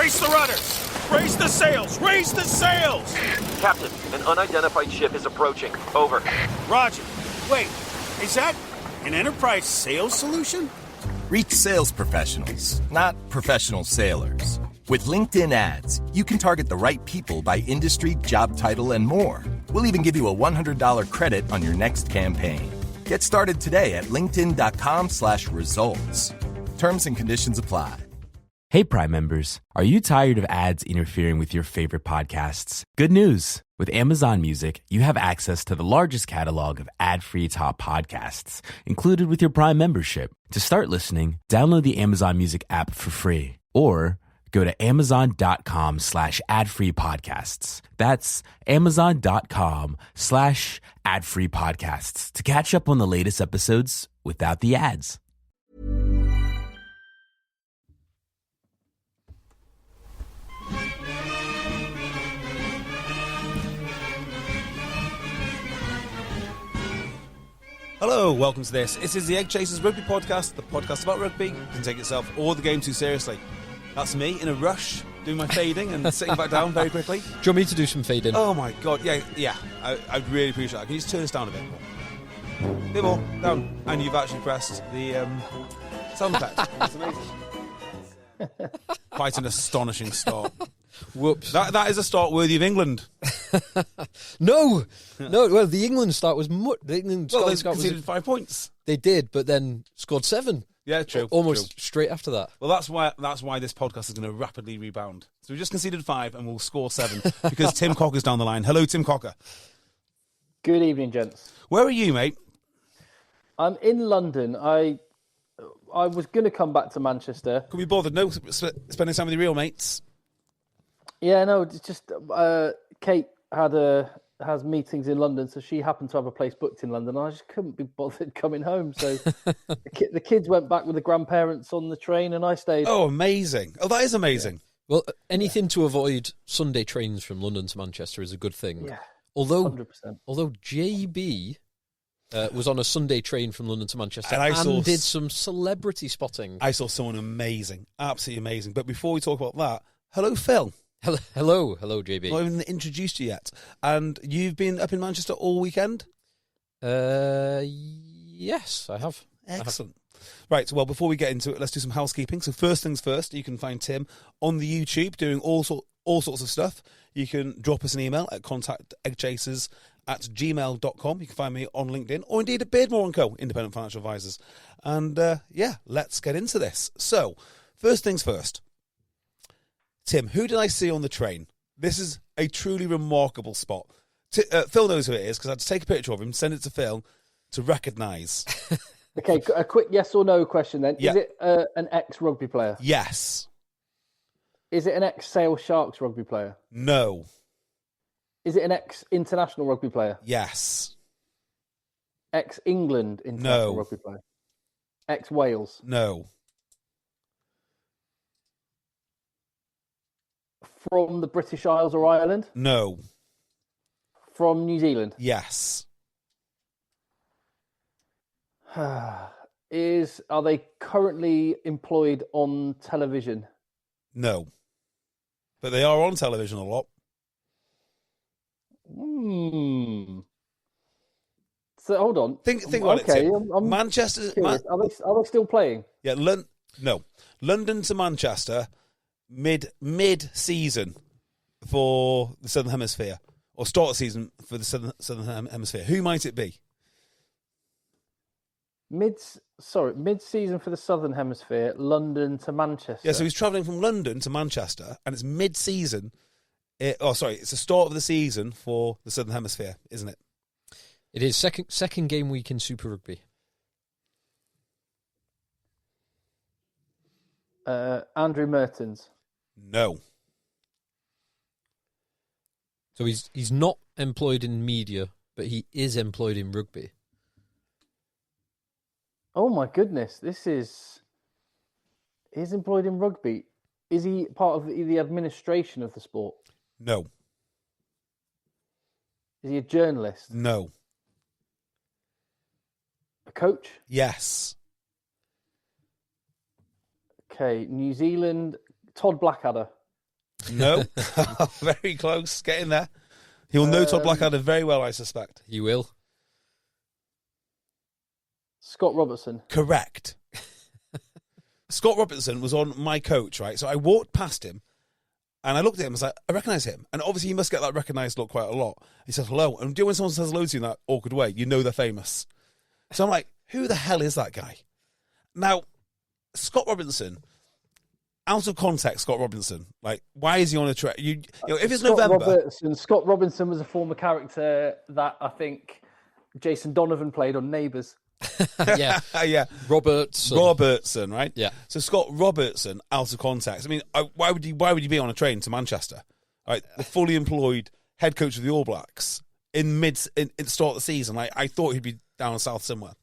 Brace the rudders! Raise the sails! Raise the sails! Captain, an unidentified ship is approaching. Over. Roger. Wait, is that an enterprise sales solution? Reach sales professionals, not professional sailors. With LinkedIn ads, you can target the right people by industry, job title, and more. We'll even give you a $100 credit on your next campaign. Get started today at linkedin.com/results. Terms and conditions apply. Hey, Prime members, are you tired of ads interfering with your favorite podcasts? Good news. With Amazon Music, you have access to the largest catalog of ad-free top podcasts included with your Prime membership. To start listening, download the Amazon Music app for free or go to amazon.com/ad-free podcasts. That's amazon.com/ad-free podcasts to catch up on the latest episodes without the ads. Hello, welcome to this. This is the EggChasers Rugby Podcast, the podcast about rugby. You can take itself or the game too seriously. That's me in a rush, doing my fading and sitting back down very quickly. Do you want me to do some fading? Oh my god, yeah. I'd really appreciate that. Can you just turn this down a bit more? A bit more, down. And you've actually pressed the sound effect. It's amazing. Quite an astonishing start. Whoops. That is a start worthy of England. No. Well, the England start was the England Well, they start conceded 5 points. They did, but then scored 7. Yeah, true. Almost straight after that. Well, that's why this podcast is going to rapidly rebound. So we just conceded 5 and we'll score 7 because Tim Cocker's down the line. Hello, Tim Cocker. Good evening, gents. Where are you, mate? I'm in London. I was going to come back to Manchester. Could we bothered? No, spending time with your real mates. Yeah, no, it's just Kate has meetings in London, so she happened to have a place booked in London. I just couldn't be bothered coming home, so the kids went back with the grandparents on the train, and I stayed. Oh, amazing! Oh, that is amazing. Yeah. Well, anything to avoid Sunday trains from London to Manchester is a good thing. Yeah, although 100%. JB was on a Sunday train from London to Manchester and did some celebrity spotting. I saw someone amazing, absolutely amazing. But before we talk about that, hello, Phil. Hello, JB. Not even introduced you yet. And you've been up in Manchester all weekend? Yes, I have. Excellent. Right, well, before we get into it, let's do some housekeeping. So first things first, you can find Tim on the YouTube doing all sorts of stuff. You can drop us an email at contacteggchasers@gmail.com. You can find me on LinkedIn or indeed at Beardmore & Co, Independent Financial Advisors. And let's get into this. So first things first. Tim, who did I see on the train? This is a truly remarkable spot. Phil knows who it is because I had to take a picture of him, send it to Phil to recognise. Okay, a quick yes or no question then. Yeah. Is it an ex-rugby player? Yes. Is it an ex-Sale Sharks rugby player? No. Is it an ex-international rugby player? Yes. Ex-England international rugby player? Ex-Wales? No. From the British Isles or Ireland? No. From New Zealand? Yes. Are they currently employed on television? No. But they are on television a lot. So hold on. Think about it, Tim. I'm Manchester. Are they still playing? Yeah, no. London to Manchester, mid-season for the Southern Hemisphere, or start of season for the Southern Hemisphere. Who might it be? Mid-season for the Southern Hemisphere, London to Manchester. Yeah, so he's travelling from London to Manchester, and it's mid-season. It's the start of the season for the Southern Hemisphere, isn't it? It is second game week in Super Rugby. Andrew Mertens. No. So he's not employed in media, but he is employed in rugby. Oh my goodness, he's employed in rugby. Is he part of the administration of the sport? No. Is he a journalist? No. A coach? Yes. Okay, New Zealand, Todd Blackadder. No. Very close. Getting there. He'll know Todd Blackadder very well, I suspect. He will. Scott Robertson. Correct. Scott Robertson was on my coach, right? So I walked past him and I looked at him and was like, I recognise him. And obviously he must get that recognised look quite a lot. He said hello. And do you know when someone says hello to you in that awkward way, you know they're famous. So I'm like, who the hell is that guy? Now, Scott Robinson, out of context, Scott Robinson, like, why is he on a train? You know, if it's November. Scott Robinson was a former character that I think Jason Donovan played on Neighbours. Yeah. Yeah. Robertson, right? Yeah. So Scott Robertson, out of context. I mean, why would you be on a train to Manchester? Right, the fully employed head coach of the All Blacks in the start of the season. Like, I thought he'd be down south somewhere.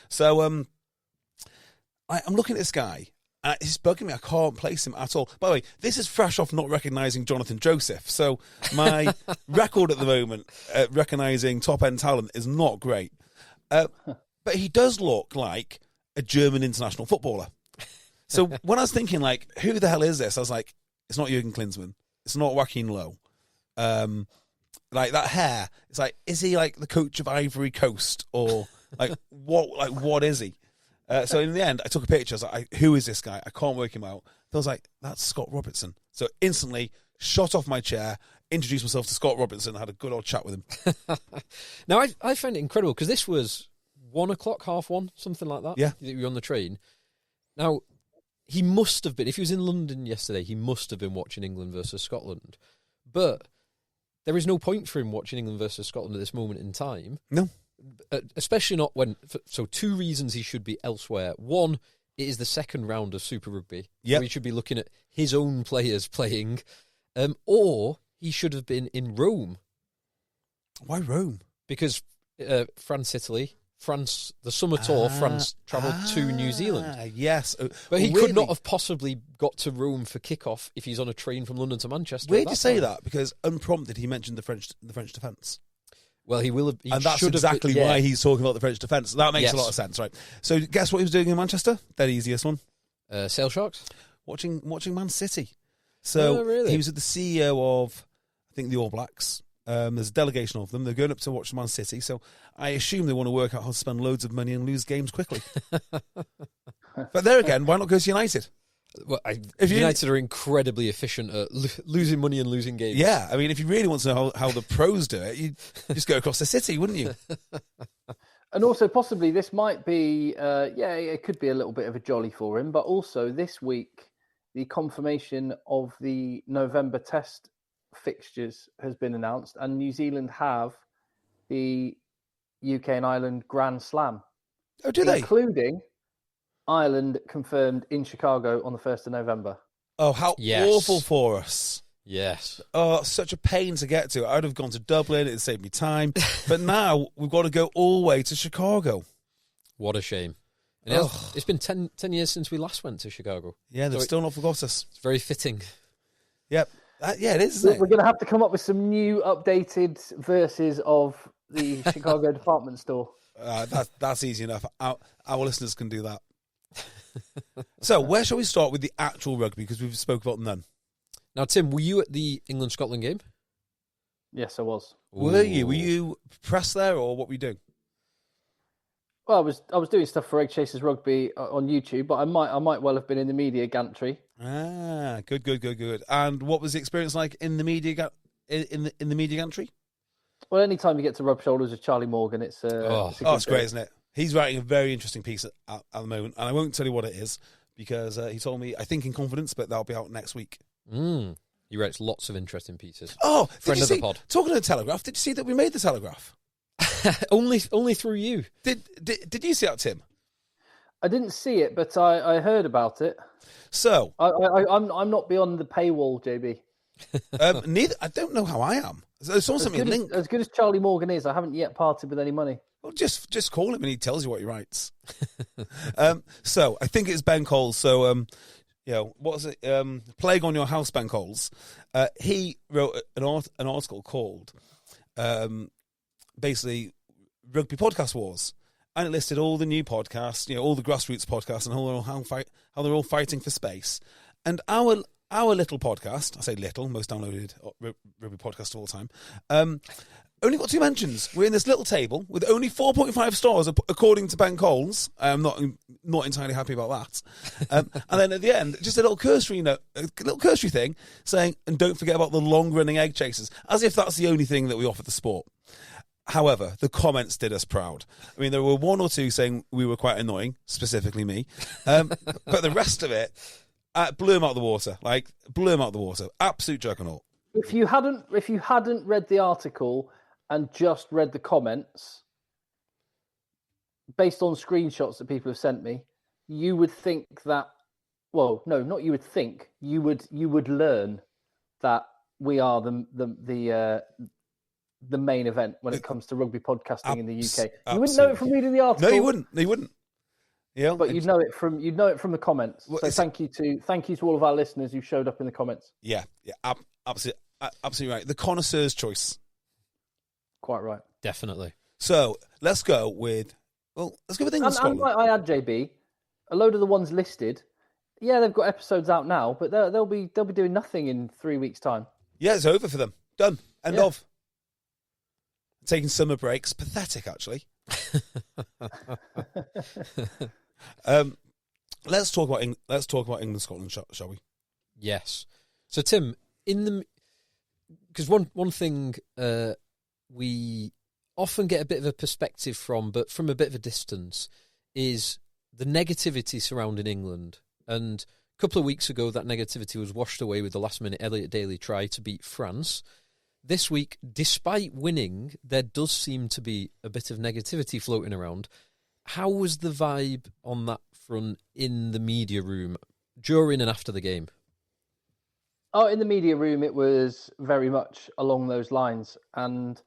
So I'm looking at this guy. He's bugging me. I can't place him at all. By the way, this is fresh off not recognising Jonathan Joseph. So my record at the moment recognising top-end talent is not great. But he does look like a German international footballer. So when I was thinking, like, who the hell is this? I was like, it's not Jurgen Klinsmann. It's not Joachim Low. Like, that hair. It's like, is he like the coach of Ivory Coast? Or like what is he? So in the end, I took a picture. I was like, who is this guy? I can't work him out. I was like, that's Scott Robertson. So instantly shot off my chair, introduced myself to Scott Robertson, had a good old chat with him. Now, I find it incredible because this was 1 o'clock, 1:30, something like that. Yeah. You were on the train. Now, he must have been, if he was in London yesterday, he must have been watching England versus Scotland. But there is no point for him watching England versus Scotland at this moment in time. No. Especially not when... So 2 reasons he should be elsewhere. One, it is the second round of Super Rugby. Yeah. So he should be looking at his own players playing. Or he should have been in Rome. Why Rome? Because France, Italy... France, the summer tour, France travelled to New Zealand. Yes. But he could not have possibly got to Rome for kickoff if he's on a train from London to Manchester. Weird you say that, because unprompted he mentioned the French defence. Well, he will have... And that's exactly why he's talking about the French defence. That makes a lot of sense, right? So guess what he was doing in Manchester? That easiest one. Sail Sharks? Watching Man City. So really? He was with the CEO of, I think, the All Blacks. There's a delegation of them. They're going up to watch Man City, so I assume they want to work out how to spend loads of money and lose games quickly. But there again, why not go to United? Well, United are incredibly efficient at losing money and losing games. Yeah, I mean, if you really want to know how the pros do it, you'd just go across the city, wouldn't you? And also, possibly, this might be, it could be a little bit of a jolly for him, but also this week, the confirmation of the November test fixtures has been announced, and New Zealand have the UK and Ireland Grand Slam. Oh, do they? Including Ireland confirmed in Chicago on the 1st of November. Oh, how awful for us. Yes. Oh, such a pain to get to. I'd have gone to Dublin, it'd saved me time. But now we've got to go all the way to Chicago. What a shame. And it's been 10 years since we last went to Chicago. Yeah, they've still not forgot us. It's very fitting. Yep. Yeah, it is, isn't it? We're going to have to come up with some new updated verses of the Chicago department store. That's easy enough. Our listeners can do that. So, where shall we start with the actual rugby? Because we've spoke about none. Now, Tim, were you at the England-Scotland game? Yes, I was. Were you? Were you pressed there, or what were you doing? Well, I was doing stuff for EggChasers Rugby on YouTube, but I might well have been in the media gantry. Ah, good. And what was the experience like in the media in the media gantry? Well, anytime you get to rub shoulders with Charlie Morgan, it's it's great, isn't it? He's writing a very interesting piece at the moment, and I won't tell you what it is because he told me, I think in confidence, but that'll be out next week. He writes lots of interesting pieces. Oh, friend of the pod. Talking of the Telegraph, did you see that we made the Telegraph? only through you. Did you see that, Tim? I didn't see it, but I heard about it. So I'm not beyond the paywall, JB. Neither. I don't know how I am. I saw something linked. As good as Charlie Morgan is, I haven't yet parted with any money. Well, just call him and he tells you what he writes. So I think it's Ben Coles. So what was it? Plague on Your House, Ben Coles. He wrote an article called basically Rugby Podcast Wars. And it listed all the new podcasts, all the grassroots podcasts, and how they're all fighting for space. And our our little podcast, I say little, most downloaded rugby podcast of all time, only got 2 mentions. We're in this little table with only 4.5 stars according to Ben Coles. I'm not entirely happy about that. And then at the end, just a little cursory note, a little cursory thing saying, and don't forget about the long-running EggChasers, as if that's the only thing that we offer the sport. However, the comments did us proud. I mean, there were 1 or 2 saying we were quite annoying, specifically me. But the rest of it blew him out of the water. Blew him out of the water. Absolute juggernaut. If you hadn't read the article and just read the comments, based on screenshots that people have sent me, you would think that. Well, no, not you would think. You would learn that we are the main event when it comes to rugby podcasting in the UK. You wouldn't know it from reading the article. No, you wouldn't. Yeah, but you'd know it from the comments. Well, so thank you to all of our listeners who showed up in the comments. Yeah, absolutely right. The connoisseur's choice. Quite right. Definitely. So let's go with England. And I add JB, a load of the ones listed. Yeah, they've got episodes out now, but they'll be doing nothing in 3 weeks' time. Yeah, it's over for them. Done. End of. Taking summer breaks. Pathetic, actually. Let's talk about England, Scotland, shall we? Yes. So Tim, because one thing we often get a bit of a perspective from, but from a bit of a distance, is the negativity surrounding England. And a couple of weeks ago, that negativity was washed away with the last-minute Elliot Daly try to beat France. This week, despite winning, there does seem to be a bit of negativity floating around. How was the vibe on that front in the media room during and after the game? Oh, in the media room, it was very much along those lines. And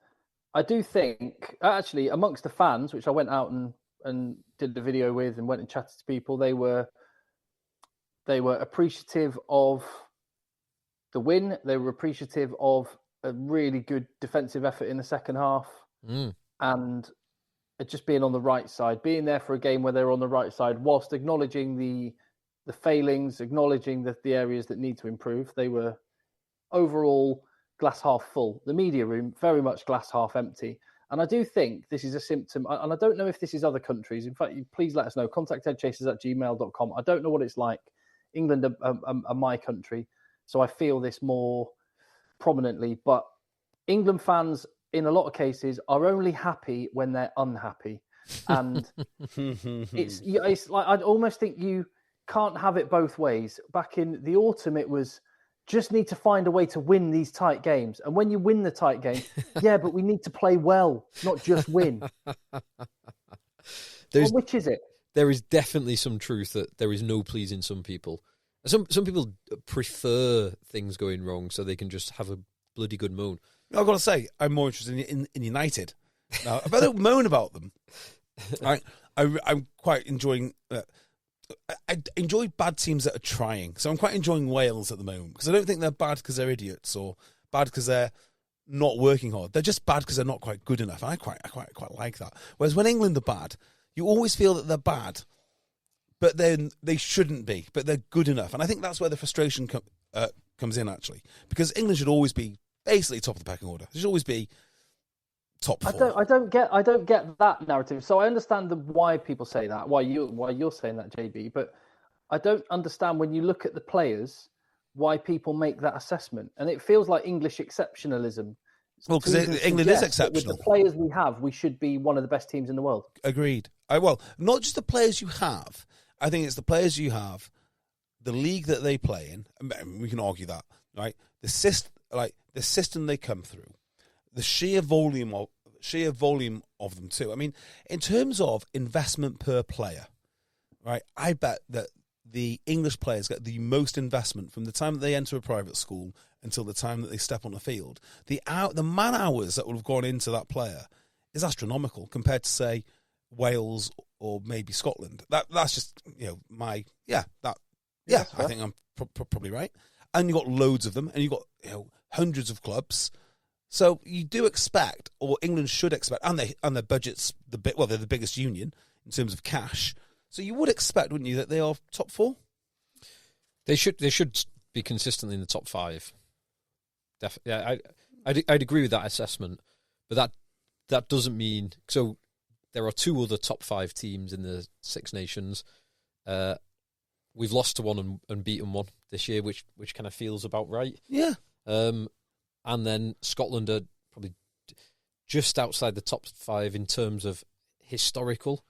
I do think, actually, amongst the fans, which I went out and did the video with and went and chatted to people, they were appreciative of the win. They were appreciative of a really good defensive effort in the second half. And just being on the right side, being there for a game where they're on the right side, whilst acknowledging the failings, acknowledging the areas that need to improve. They were overall glass half full. The media room, very much glass half empty. And I do think this is a symptom, and I don't know if this is other countries. In fact, please let us know. Contact eggchasers@gmail.com. I don't know what it's like. England are my country, so I feel this more prominently. But England fans, in a lot of cases, are only happy when they're unhappy. And it's like, I'd almost think you can't have it both ways. Back in the autumn, it was just need to find a way to win these tight games. And when you win the tight game, yeah, but we need to play well, not just win. Which is it? There is definitely some truth that there is no pleasing some people. Some people prefer things going wrong so they can just have a bloody good moan. I've got to say, I'm more interested in United. Now, if I don't moan about them, I'm quite enjoying... I enjoy bad teams that are trying. So I'm quite enjoying Wales at the moment because I don't think they're bad because they're idiots or bad because they're not working hard. They're just bad because they're not quite good enough. And I quite like that. Whereas when England are bad, you always feel that they're bad, but then they shouldn't be, but they're good enough. And I think that's where the frustration comes in, actually, because England should always be basically top of the pecking order. They should always be top four. I don't get that narrative. So I understand why people say that, why you're saying that, JB. But I don't understand when you look at the players why people make that assessment. And it feels like English exceptionalism. Well, because England is exceptional. With the players we have, we should be one of the best teams in the world. Agreed. Well, not just the players you have. I think it's the players you have, the league that they play in. We can argue that, right? The system they come through. The sheer volume of them too. I mean, in terms of investment per player, right? I bet that the English players get the most investment from the time that they enter a private school until the time that they step on the field. The man hours that would have gone into that player is astronomical compared to, say, Wales or maybe Scotland. That's just I think I'm probably right. And you've got loads of them, and you've got hundreds of clubs. So you do expect, or England should expect, and their budget's they're the biggest union in terms of cash. So you would expect, wouldn't you, that they are top four? They should be consistently in the top 5. I'd agree with that assessment, but that doesn't mean... So there are 2 other top 5 teams in the Six Nations. We've lost to one and beaten one this year, which kind of feels about right. Yeah. And then Scotland are probably just outside the top 5 in terms of historical.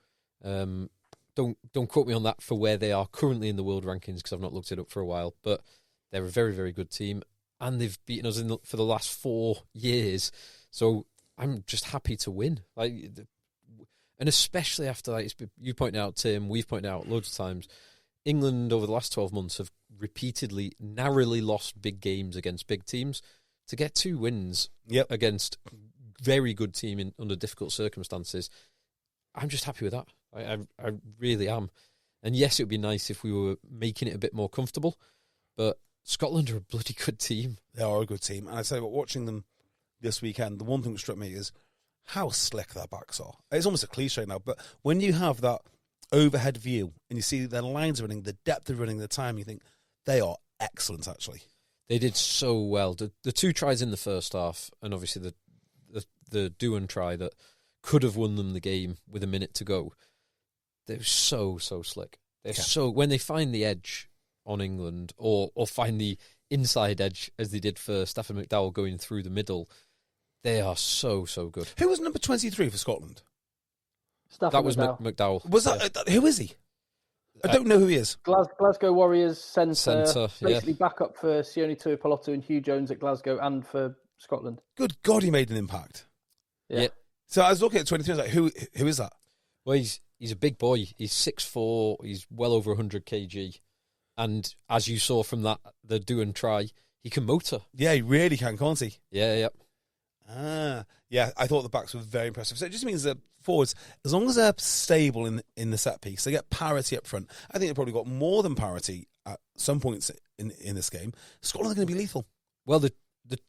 Don't quote me on that for where they are currently in the world rankings, because I've not looked it up for a while, but they're a very, very good team, and they've beaten us for the last 4 years. So I'm just happy to win. And especially after, you pointed out, Tim, we've pointed out loads of times, England over the last 12 months have repeatedly, narrowly lost big games against big teams. To get 2 wins against very good team under difficult circumstances, I'm just happy with that. I really am. And yes, it would be nice if we were making it a bit more comfortable, but Scotland are a bloody good team. They are a good team. And I tell you what, watching them this weekend, the one thing that struck me is how slick their backs are. It's almost a cliche now, but when you have that overhead view and you see their lines running, the depth of running, the time, you think they are excellent, actually. They did so well. The 2 tries in the first half, and obviously the do-and try that could have won them the game with a minute to go. They're so slick. They're so, when they find the edge on England, or find the inside edge as they did for Stafford McDowell going through the middle, they are so good. Who was number 23 for Scotland? That was McDowell. Was that who is he? I don't know who he is. Glasgow Warriors centre, basically yeah. backup for Sione Tuipulotu and Hugh Jones at Glasgow and for Scotland. Good God, he made an impact. Yeah. So I was looking at 23, I was like, who is that? Well, he's a big boy. He's 6'4", he's well over 100 kg. And as you saw from the do and try, he can motor. Yeah, he really can, can't he? Yeah. Yeah, I thought the backs were very impressive. So it just means that forwards, as long as they're stable in the set piece, they get parity up front. I think they probably got more than parity at some points in this game. Scotland are going to be lethal. Well, the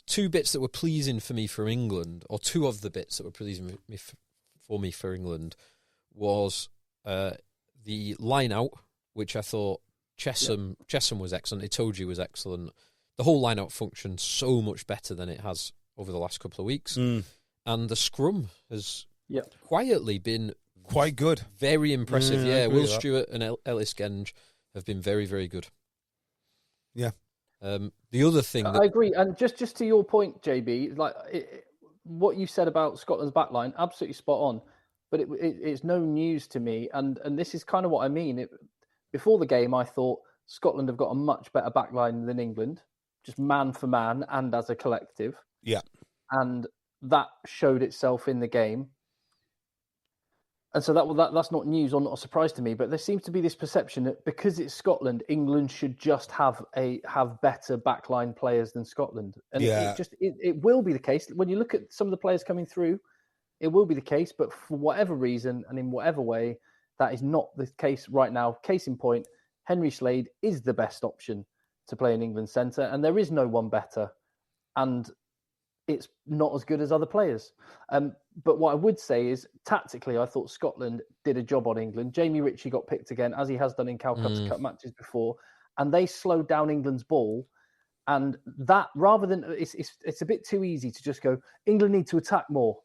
2 bits that were pleasing for me from England, or 2 of the bits that were pleasing for me for England, was the line out, which I thought Chesham was excellent. Itoje was excellent. The whole line out functioned so much better than it has over the last couple of weeks. And the scrum has quietly been quite good. Very impressive. Will Stewart and Ellis Genge have been very, very good. Yeah. The other thing... I agree. And just to your point, JB, what you said about Scotland's backline, absolutely spot on. But it's no news to me. And this is kind of what I mean. Before the game, I thought Scotland have got a much better backline than England, just man for man and as a collective. Yeah. And that showed itself in the game. And so that's not news or not a surprise to me, but there seems to be this perception that because it's Scotland, England should just have better backline players than Scotland. And it will be the case. When you look at some of the players coming through, it will be the case, but for whatever reason and in whatever way, that is not the case right now. Case in point, Henry Slade is the best option to play in England centre, and there is no one better. And it's not as good as other players. But what I would say is, tactically, I thought Scotland did a job on England. Jamie Ritchie got picked again, as he has done in Calcutta Cup matches before, and they slowed down England's ball. And that, rather than... It's a bit too easy to just go, England need to attack more.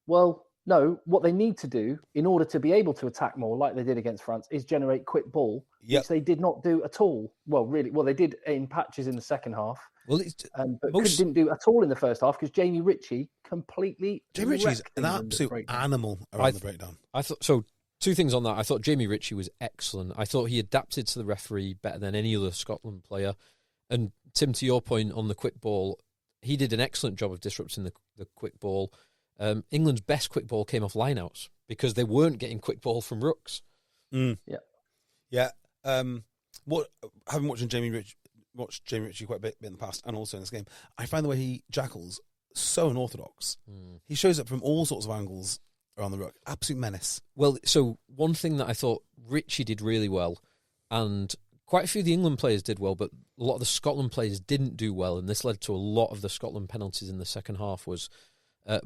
Well, no, what they need to do in order to be able to attack more, like they did against France, is generate quick ball, which they did not do at all. Well, they did in patches in the second half. Well, but didn't do at all in the first half because Jamie Ritchie Jamie Ritchie's an absolute animal around the breakdown. I thought so. 2 things on that. I thought Jamie Ritchie was excellent. I thought he adapted to the referee better than any other Scotland player. And Tim, to your point on the quick ball, he did an excellent job of disrupting the quick ball. England's best quick ball came off lineouts because they weren't getting quick ball from rucks. Yeah. Having watched Jamie Ritchie quite a bit in the past and also in this game, I find the way he jackals so unorthodox. He shows up from all sorts of angles around the ruck. Absolute menace. Well, so one thing that I thought Ritchie did really well, and quite a few of the England players did well, but a lot of the Scotland players didn't do well, and this led to a lot of the Scotland penalties in the second half, was Pierre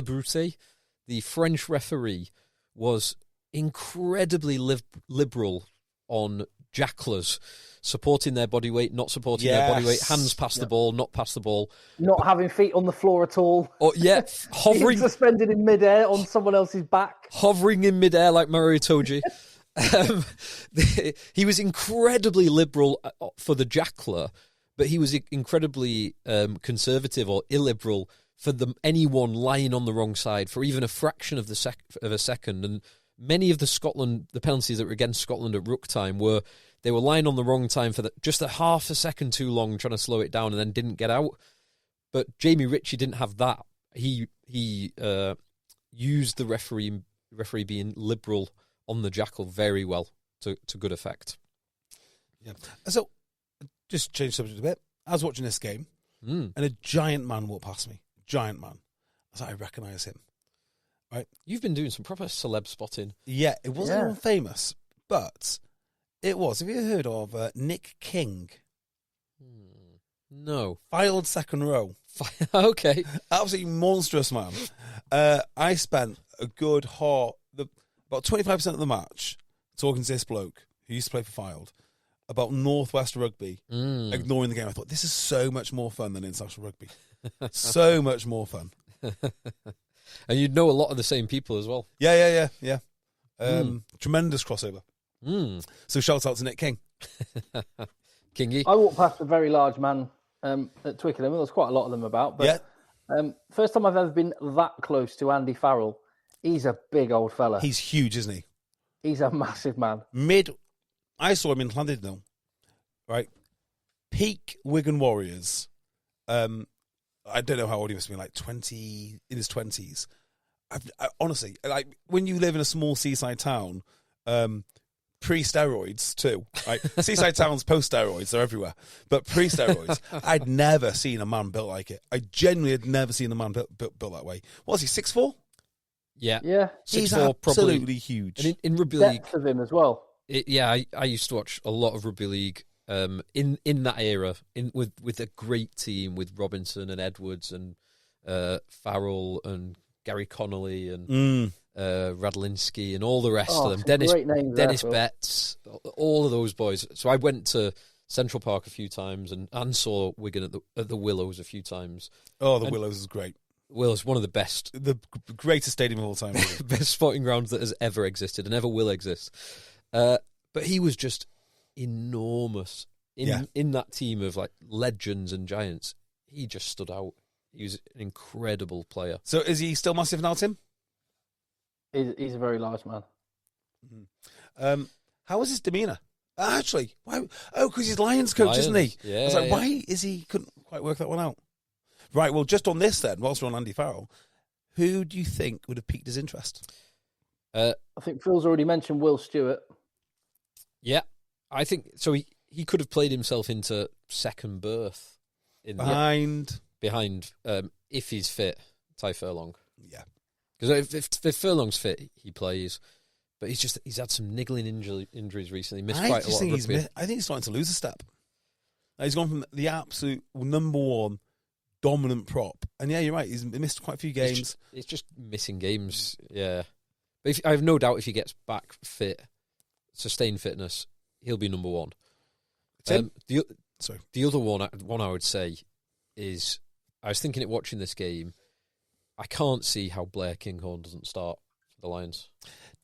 Brousset, the French referee, was incredibly liberal on jacklers, supporting their body weight, not supporting their body weight, hands past the ball, not past the ball. Not having feet on the floor at all. Or, hovering. Being suspended in midair on someone else's back. Hovering in midair like Mario Toji. He was incredibly liberal for the jackler, but he was incredibly conservative or illiberal for anyone lying on the wrong side for even a fraction of a second. And many of the penalties that were against Scotland at ruck time they were lying on the wrong time for just a half a second too long, trying to slow it down, and then didn't get out. But Jamie Ritchie didn't have that. He used the referee being liberal on the jackal very well to good effect. Yeah. So, just change subject a bit. I was watching this game, and a giant man walked past me. Giant man. I thought I recognise him. Right? You've been doing some proper celeb spotting. Yeah, it wasn't anyone famous, but it was. Have you heard of Nick King? No. Filed second row. Okay. Absolutely monstrous man. I spent a good about 25% of the match talking to this bloke who used to play for Filed about Northwest Rugby, ignoring the game. I thought, this is so much more fun than international rugby. So much more fun. And you'd know a lot of the same people as well. Yeah. Tremendous crossover. So shout out to Nick King. Kingy. I walked past a very large man at Twickenham. There's quite a lot of them about. But first time I've ever been that close to Andy Farrell. He's a big old fella. He's huge, isn't he? He's a massive man. I saw him in Llandudno, right? Peak Wigan Warriors. I don't know how old he must have been, like 20, in his 20s. I honestly, like, when you live in a small seaside town, pre-steroids too, right? Seaside towns post-steroids, they're everywhere. But pre-steroids, I'd never seen a man built like it. I genuinely had never seen a man built that way. What was he, 6'4"? Yeah. He's 6'4", absolutely probably huge. And in rugby Depth league, of him as well. I used to watch a lot of rugby league in that era, with a great team with Robinson and Edwards and Farrell and Gary Connolly and Radlinski and all the rest of them. Dennis Betts, all of those boys. So I went to Central Park a few times and saw Wigan at the Willows a few times. Oh, the Willows is great. Willows, one of the greatest stadium of all time. best sporting grounds that has ever existed and ever will exist. But he was just enormous in that team of like legends and giants. He just stood out. He was an incredible player. So is he still massive now, Tim? He's a very large man. How was his demeanour? Actually, why? Oh, because he's Lions coach, isn't he? Yeah, I was like, why is he? Couldn't quite work that one out. Right. Well, just on this then, whilst we're on Andy Farrell, who do you think would have piqued his interest? I think Phil's already mentioned Will Stewart. Yeah, I think so. He could have played himself into second berth behind if he's fit, Ty Furlong. Yeah, because if Furlong's fit, he plays. But he's had some niggling injuries recently. Missed quite a lot of rugby. I think he's starting to lose a step. He's gone from the absolute number one dominant prop, and yeah, you're right. He's missed quite a few games. It's just missing games. Yeah, but I have no doubt if he gets back fit, sustained fitness, he'll be number one. The other one I would say is, I was thinking it watching this game, I can't see how Blair Kinghorn doesn't start for the Lions.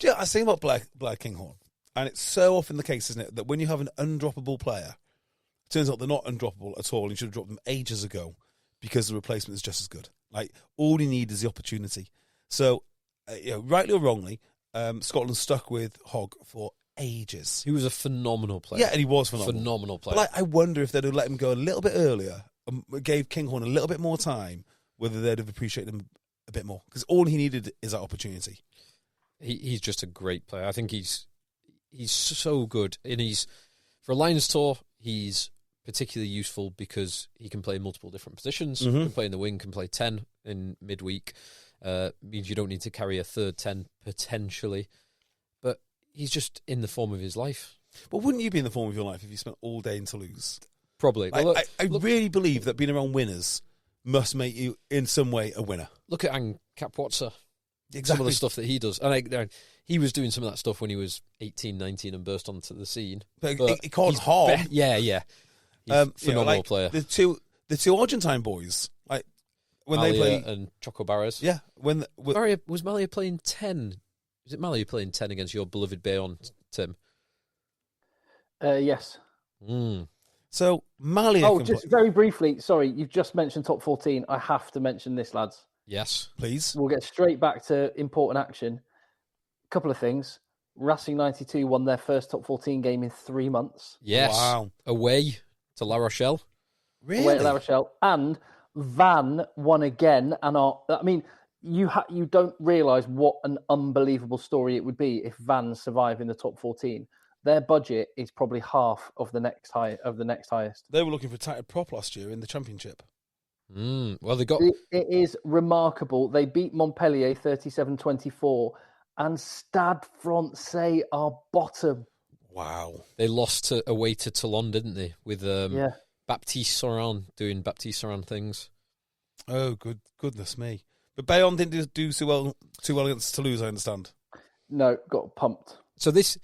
Yeah, I was thinking about Blair Kinghorn, and it's so often the case, isn't it, that when you have an undroppable player, it turns out they're not undroppable at all, and you should have dropped them ages ago because the replacement is just as good. Like, all you need is the opportunity. So, rightly or wrongly, Scotland stuck with Hogg for ages. He was a phenomenal player. Yeah, and he was phenomenal. Phenomenal player. But I wonder if they'd have let him go a little bit earlier and gave Kinghorn a little bit more time, whether they'd have appreciated him a bit more. Because all he needed is that opportunity. He's just a great player. I think he's so good. And for a Lions tour, he's particularly useful because he can play multiple different positions. Mm-hmm. Can play in the wing, can play 10 in midweek. Means you don't need to carry a third 10 potentially. But he's just in the form of his life. But wouldn't you be in the form of your life if you spent all day in Toulouse? Probably. I really believe that being around winners must make you, in some way, a winner. Look at Ang Kapwatsa. Exactly. Some of the stuff that he does. And he was doing some of that stuff when he was 18, 19 and burst onto the scene. But it caused harm. Yeah. He's a phenomenal player. The two Argentine boys, like when Malia they play and Choco Barras. Yeah, Was Malia playing 10? Was it Malia playing 10 against your beloved Bayonne, Tim? Yes. So Malia. Oh, just very briefly. Sorry, you've just mentioned top 14. I have to mention this, lads. Yes, please. We'll get straight back to important action. Couple of things. Racing 92 won their first top 14 game in 3 months. Yes. Wow. Away to La Rochelle. Really? Away to La Rochelle. And Van won again. And you don't realise what an unbelievable story it would be if Van survive in the top 14. Their budget is probably half of the next highest. They were looking for a tighter prop last year in the championship. Well, they got. It is remarkable. They beat Montpellier 37-24, and Stade Francais are bottom. Wow. They lost away to Toulon, didn't they? With Baptiste Soran doing Baptiste Soran things. Oh, goodness me! But Bayonne didn't do too well against Toulouse, I understand. No, got pumped. So this,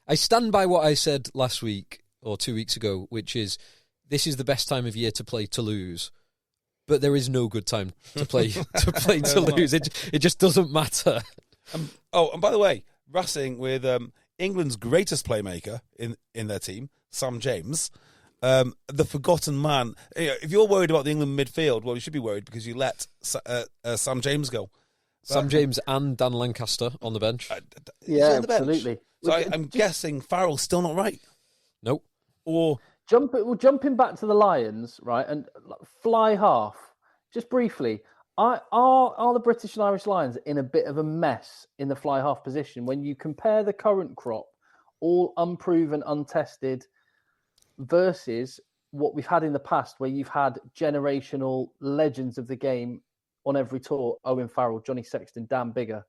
I stand by what I said last week or 2 weeks ago, which is this is the best time of year to play Toulouse. But there is no good time to play Toulouse. It just doesn't matter. And by the way, Racing with England's greatest playmaker in their team, Sam James, the forgotten man. If you're worried about the England midfield, well, you should be worried because you let Sam James go. Sam James and Dan Lancaster on the bench. Yeah, on the bench? absolutely. So I'm guessing Farrell's still not right. Nope. Or jumping back to the Lions, right, and fly half. Just briefly, are the British and Irish Lions in a bit of a mess in the fly half position when you compare the current crop, all unproven, untested, versus what we've had in the past, where you've had generational legends of the game on every tour: Owen Farrell, Johnny Sexton, Dan Bigger,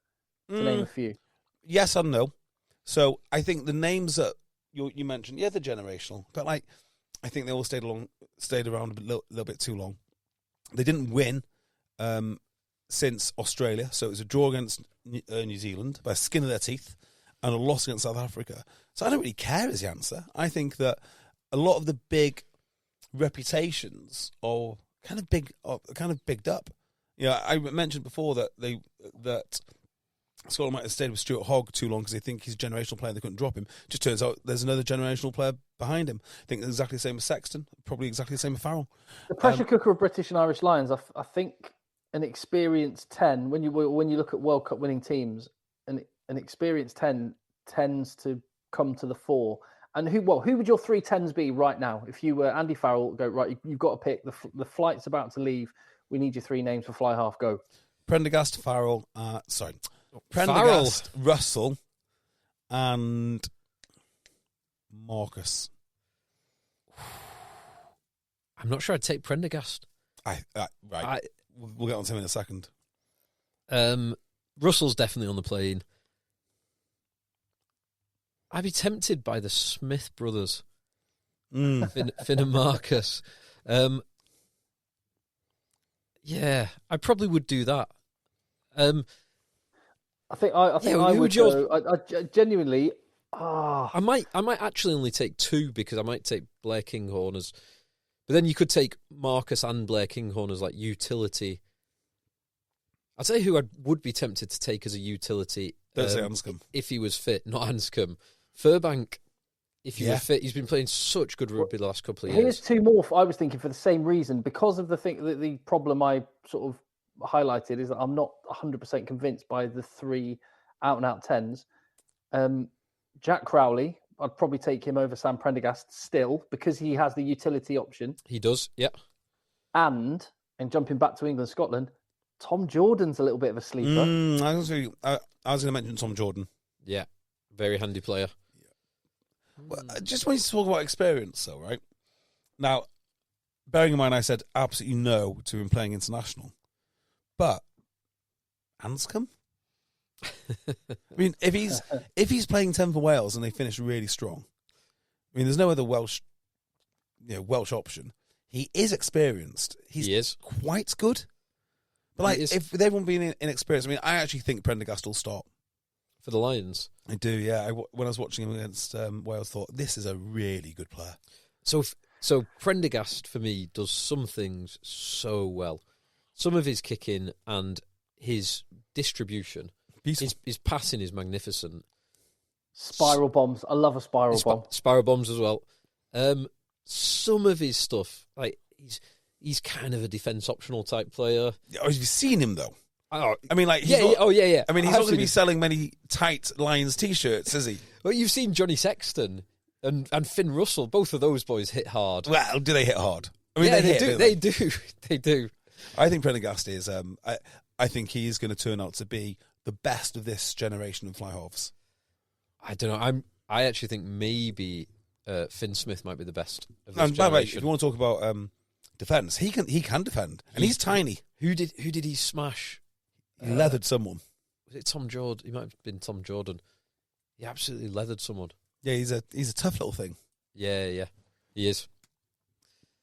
to name a few. Yes and no. So I think the names that you mentioned, they're generational, but I think they all stayed around a little bit too long. They didn't win since Australia, so it was a draw against New Zealand by the skin of their teeth and a loss against South Africa. So I don't really care is the answer. I think that a lot of the big reputations are kind of bigged up. I mentioned before that Scotland might have stayed with Stuart Hogg too long because they think he's a generational player and they couldn't drop him. Just turns out there's another generational player behind him. I think exactly the same as Sexton, probably exactly the same with Farrell. The pressure cooker of British and Irish Lions, I think an experienced 10, when you look at World Cup winning teams, an experienced 10 tends to come to the fore. And who would your 3 10s be right now? If you were Andy Farrell, go, right, you've got to pick, the flight's about to leave, we need your 3 names for fly half, go. Prendergast, Farrell, Prendergast, Russell, and Marcus. I'm not sure I'd take Prendergast. Right. We'll get on to him in a second. Russell's definitely on the plane. I'd be tempted by the Smith brothers, Finn and Marcus. Yeah, I probably would do that. I think I would go. I genuinely. I might actually only take 2 because I might take Blair Kinghorn as, but then you could take Marcus and Blair Kinghorn as like utility. I'd say who I would be tempted to take as a utility. Don't say Anscombe. If he was fit, not Anscombe. Furbank, if he was fit, he's been playing such good rugby the last couple of years. Here's 2 more. I was thinking for the same reason, because of the problem I sort of highlighted is that I'm not 100% convinced by the 3 out-and-out 10s. Jack Crowley, I'd probably take him over Sam Prendergast still because he has the utility option. He does, yeah. And jumping back to England, Scotland, Tom Jordan's a little bit of a sleeper. I was going to mention Tom Jordan. Yeah, very handy player. Well, I just wanted to talk about experience, though, right? Now, bearing in mind I said absolutely no to him playing international, but Anscombe? I mean, if he's playing 10 for Wales and they finish really strong, I mean, there's no other Welsh option. He is experienced. He is quite good. But if with everyone being inexperienced, I mean, I actually think Prendergast will start. for the Lions. I do, yeah. When I was watching him against Wales, I thought, this is a really good player. So Prendergast, for me, does some things so well. Some of his kicking and his distribution, his passing is magnificent. Spiral bombs. I love a spiral bomb. Spiral bombs as well. Some of his stuff, like he's kind of a defence optional type player. Oh, have you seen him, though? Oh, I mean, like, yeah. I mean, he's not going to be selling many tight Lions T-shirts, is he? Well, you've seen Johnny Sexton and Finn Russell. Both of those boys hit hard. Well, do they hit hard? I mean, yeah, they do. hit, They do. They do. I think Prendergast is. I think he is going to turn out to be the best of this generation of fly halves. I don't know. I actually think maybe Finn Smith might be the best of this And by the way, generation. if you want to talk about defence, he can defend, and he's tiny. Who did he smash? He leathered someone. Was it Tom Jordan? He might have been Tom Jordan. He absolutely leathered someone. Yeah, he's a tough little thing. Yeah, he is.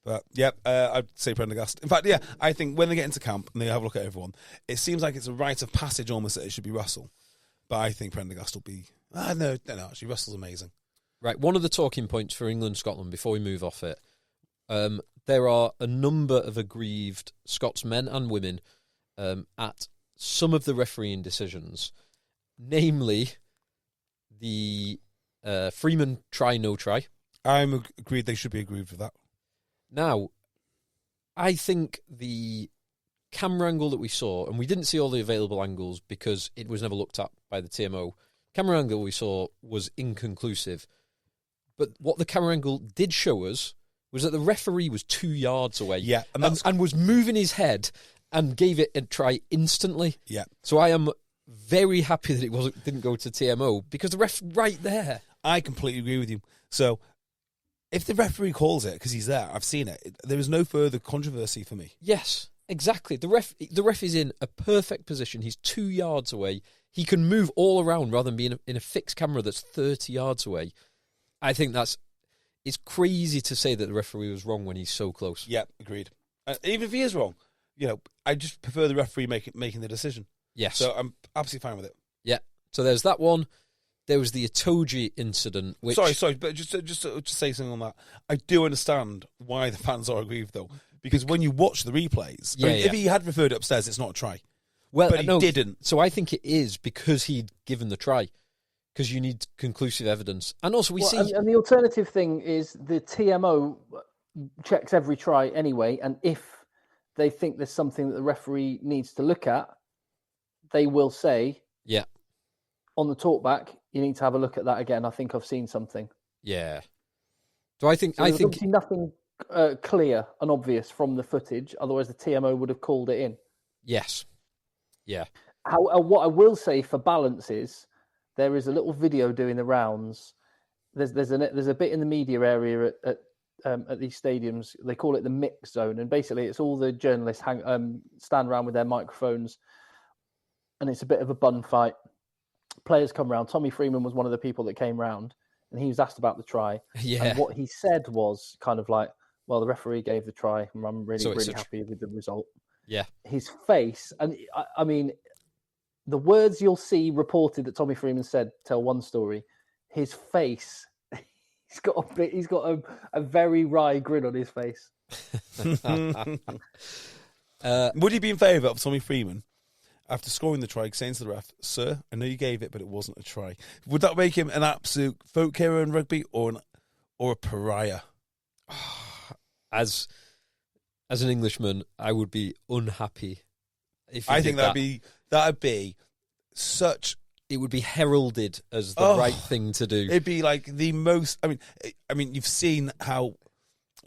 But yeah, I'd say Prendergast. In fact, yeah, I think when they get into camp and they have a look at everyone, it seems like it's a rite of passage almost that it should be Russell. But I think Prendergast will be. No, actually, Russell's amazing. Right, one of the talking points for England-Scotland before we move off it, there are a number of aggrieved Scots men and women at some of the refereeing decisions, namely the Freeman try, no try. I'm agreed they should be aggrieved with that. Now, I think the camera angle that we saw, and we didn't see all the available angles because it was never looked at by the TMO, camera angle we saw was inconclusive. But what the camera angle did show us was that the referee was 2 yards away. Yeah, and was moving his head and gave it a try instantly. Yeah. So I am very happy that it didn't go to TMO because the ref's right there. I completely agree with you. So if the referee calls it because he's there, I've seen it. There is no further controversy for me. Yes, exactly. The ref is in a perfect position. He's 2 yards away. He can move all around rather than being in a fixed camera that's 30 yards away. I think it's crazy to say that the referee was wrong when he's so close. Yeah, agreed. Even if he is wrong, I just prefer the referee making the decision. Yes. So I'm absolutely fine with it. Yeah. So there's that one. There was the Itoji incident. Which... Sorry, but just to say something on that, I do understand why the fans are aggrieved though, because when you watch the replays, if he had referred it upstairs, it's not a try. Well, but he didn't. So I think it is because he'd given the try. Because you need conclusive evidence. And also we see... And the alternative thing is the TMO checks every try anyway, and if they think there's something that the referee needs to look at, they will say, yeah, on the talkback, you need to have a look at that again. I think I've seen something. Yeah. So I think... obviously nothing clear and obvious from the footage, otherwise the TMO would have called it in. Yes. Yeah. What I will say for balance is, there is a little video doing the rounds. There's a bit in the media area at these stadiums. They call it the mix zone, and basically it's all the journalists stand around with their microphones, and it's a bit of a bun fight. Players come round. Tommy Freeman was one of the people that came round, and he was asked about the try. Yeah. And what he said was kind of like, "Well, the referee gave the try, and I'm really happy with the result." Yeah. His face, and I mean. The words you'll see reported that Tommy Freeman said tell one story. His face, he's got a very wry grin on his face. Would you be in favour of Tommy Freeman after scoring the try saying to the ref, "Sir, I know you gave it, but it wasn't a try"? Would that make him an absolute folk hero in rugby or a pariah? As an Englishman, I would be unhappy. I think that'd be such. It would be heralded as the right thing to do. It'd be like the most. I mean, you've seen how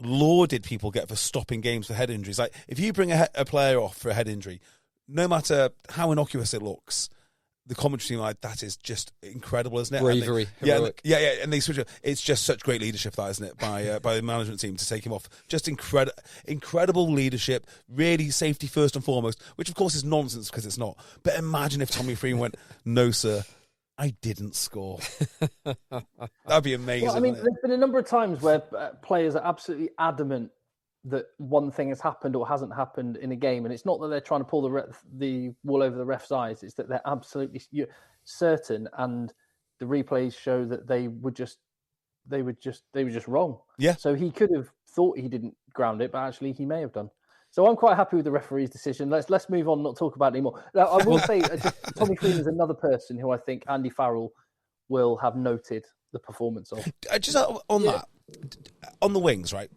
lauded people get for stopping games for head injuries. Like if you bring a player off for a head injury, no matter how innocuous it looks, the commentary team like that is just incredible, isn't it? Bravery, heroic. Yeah, and they switch it. It's just such great leadership, that isn't it, by the management team to take him off. Just incredible leadership, really safety first and foremost, which of course is nonsense because it's not. But imagine if Tommy Freeman went, "No, sir, I didn't score." That'd be amazing. Well, I mean, there's been a number of times where players are absolutely adamant that one thing has happened or hasn't happened in a game, and it's not that they're trying to pull the wool over the ref's eyes. It's that they're absolutely certain, and the replays show that they were just wrong. Yeah. So he could have thought he didn't ground it, but actually he may have done. So I'm quite happy with the referee's decision. Let's move on, not talk about it anymore. Now, I will say, Tommy Freeman is another person who I think Andy Farrell will have noted the performance of. Just on that, on the wings, right?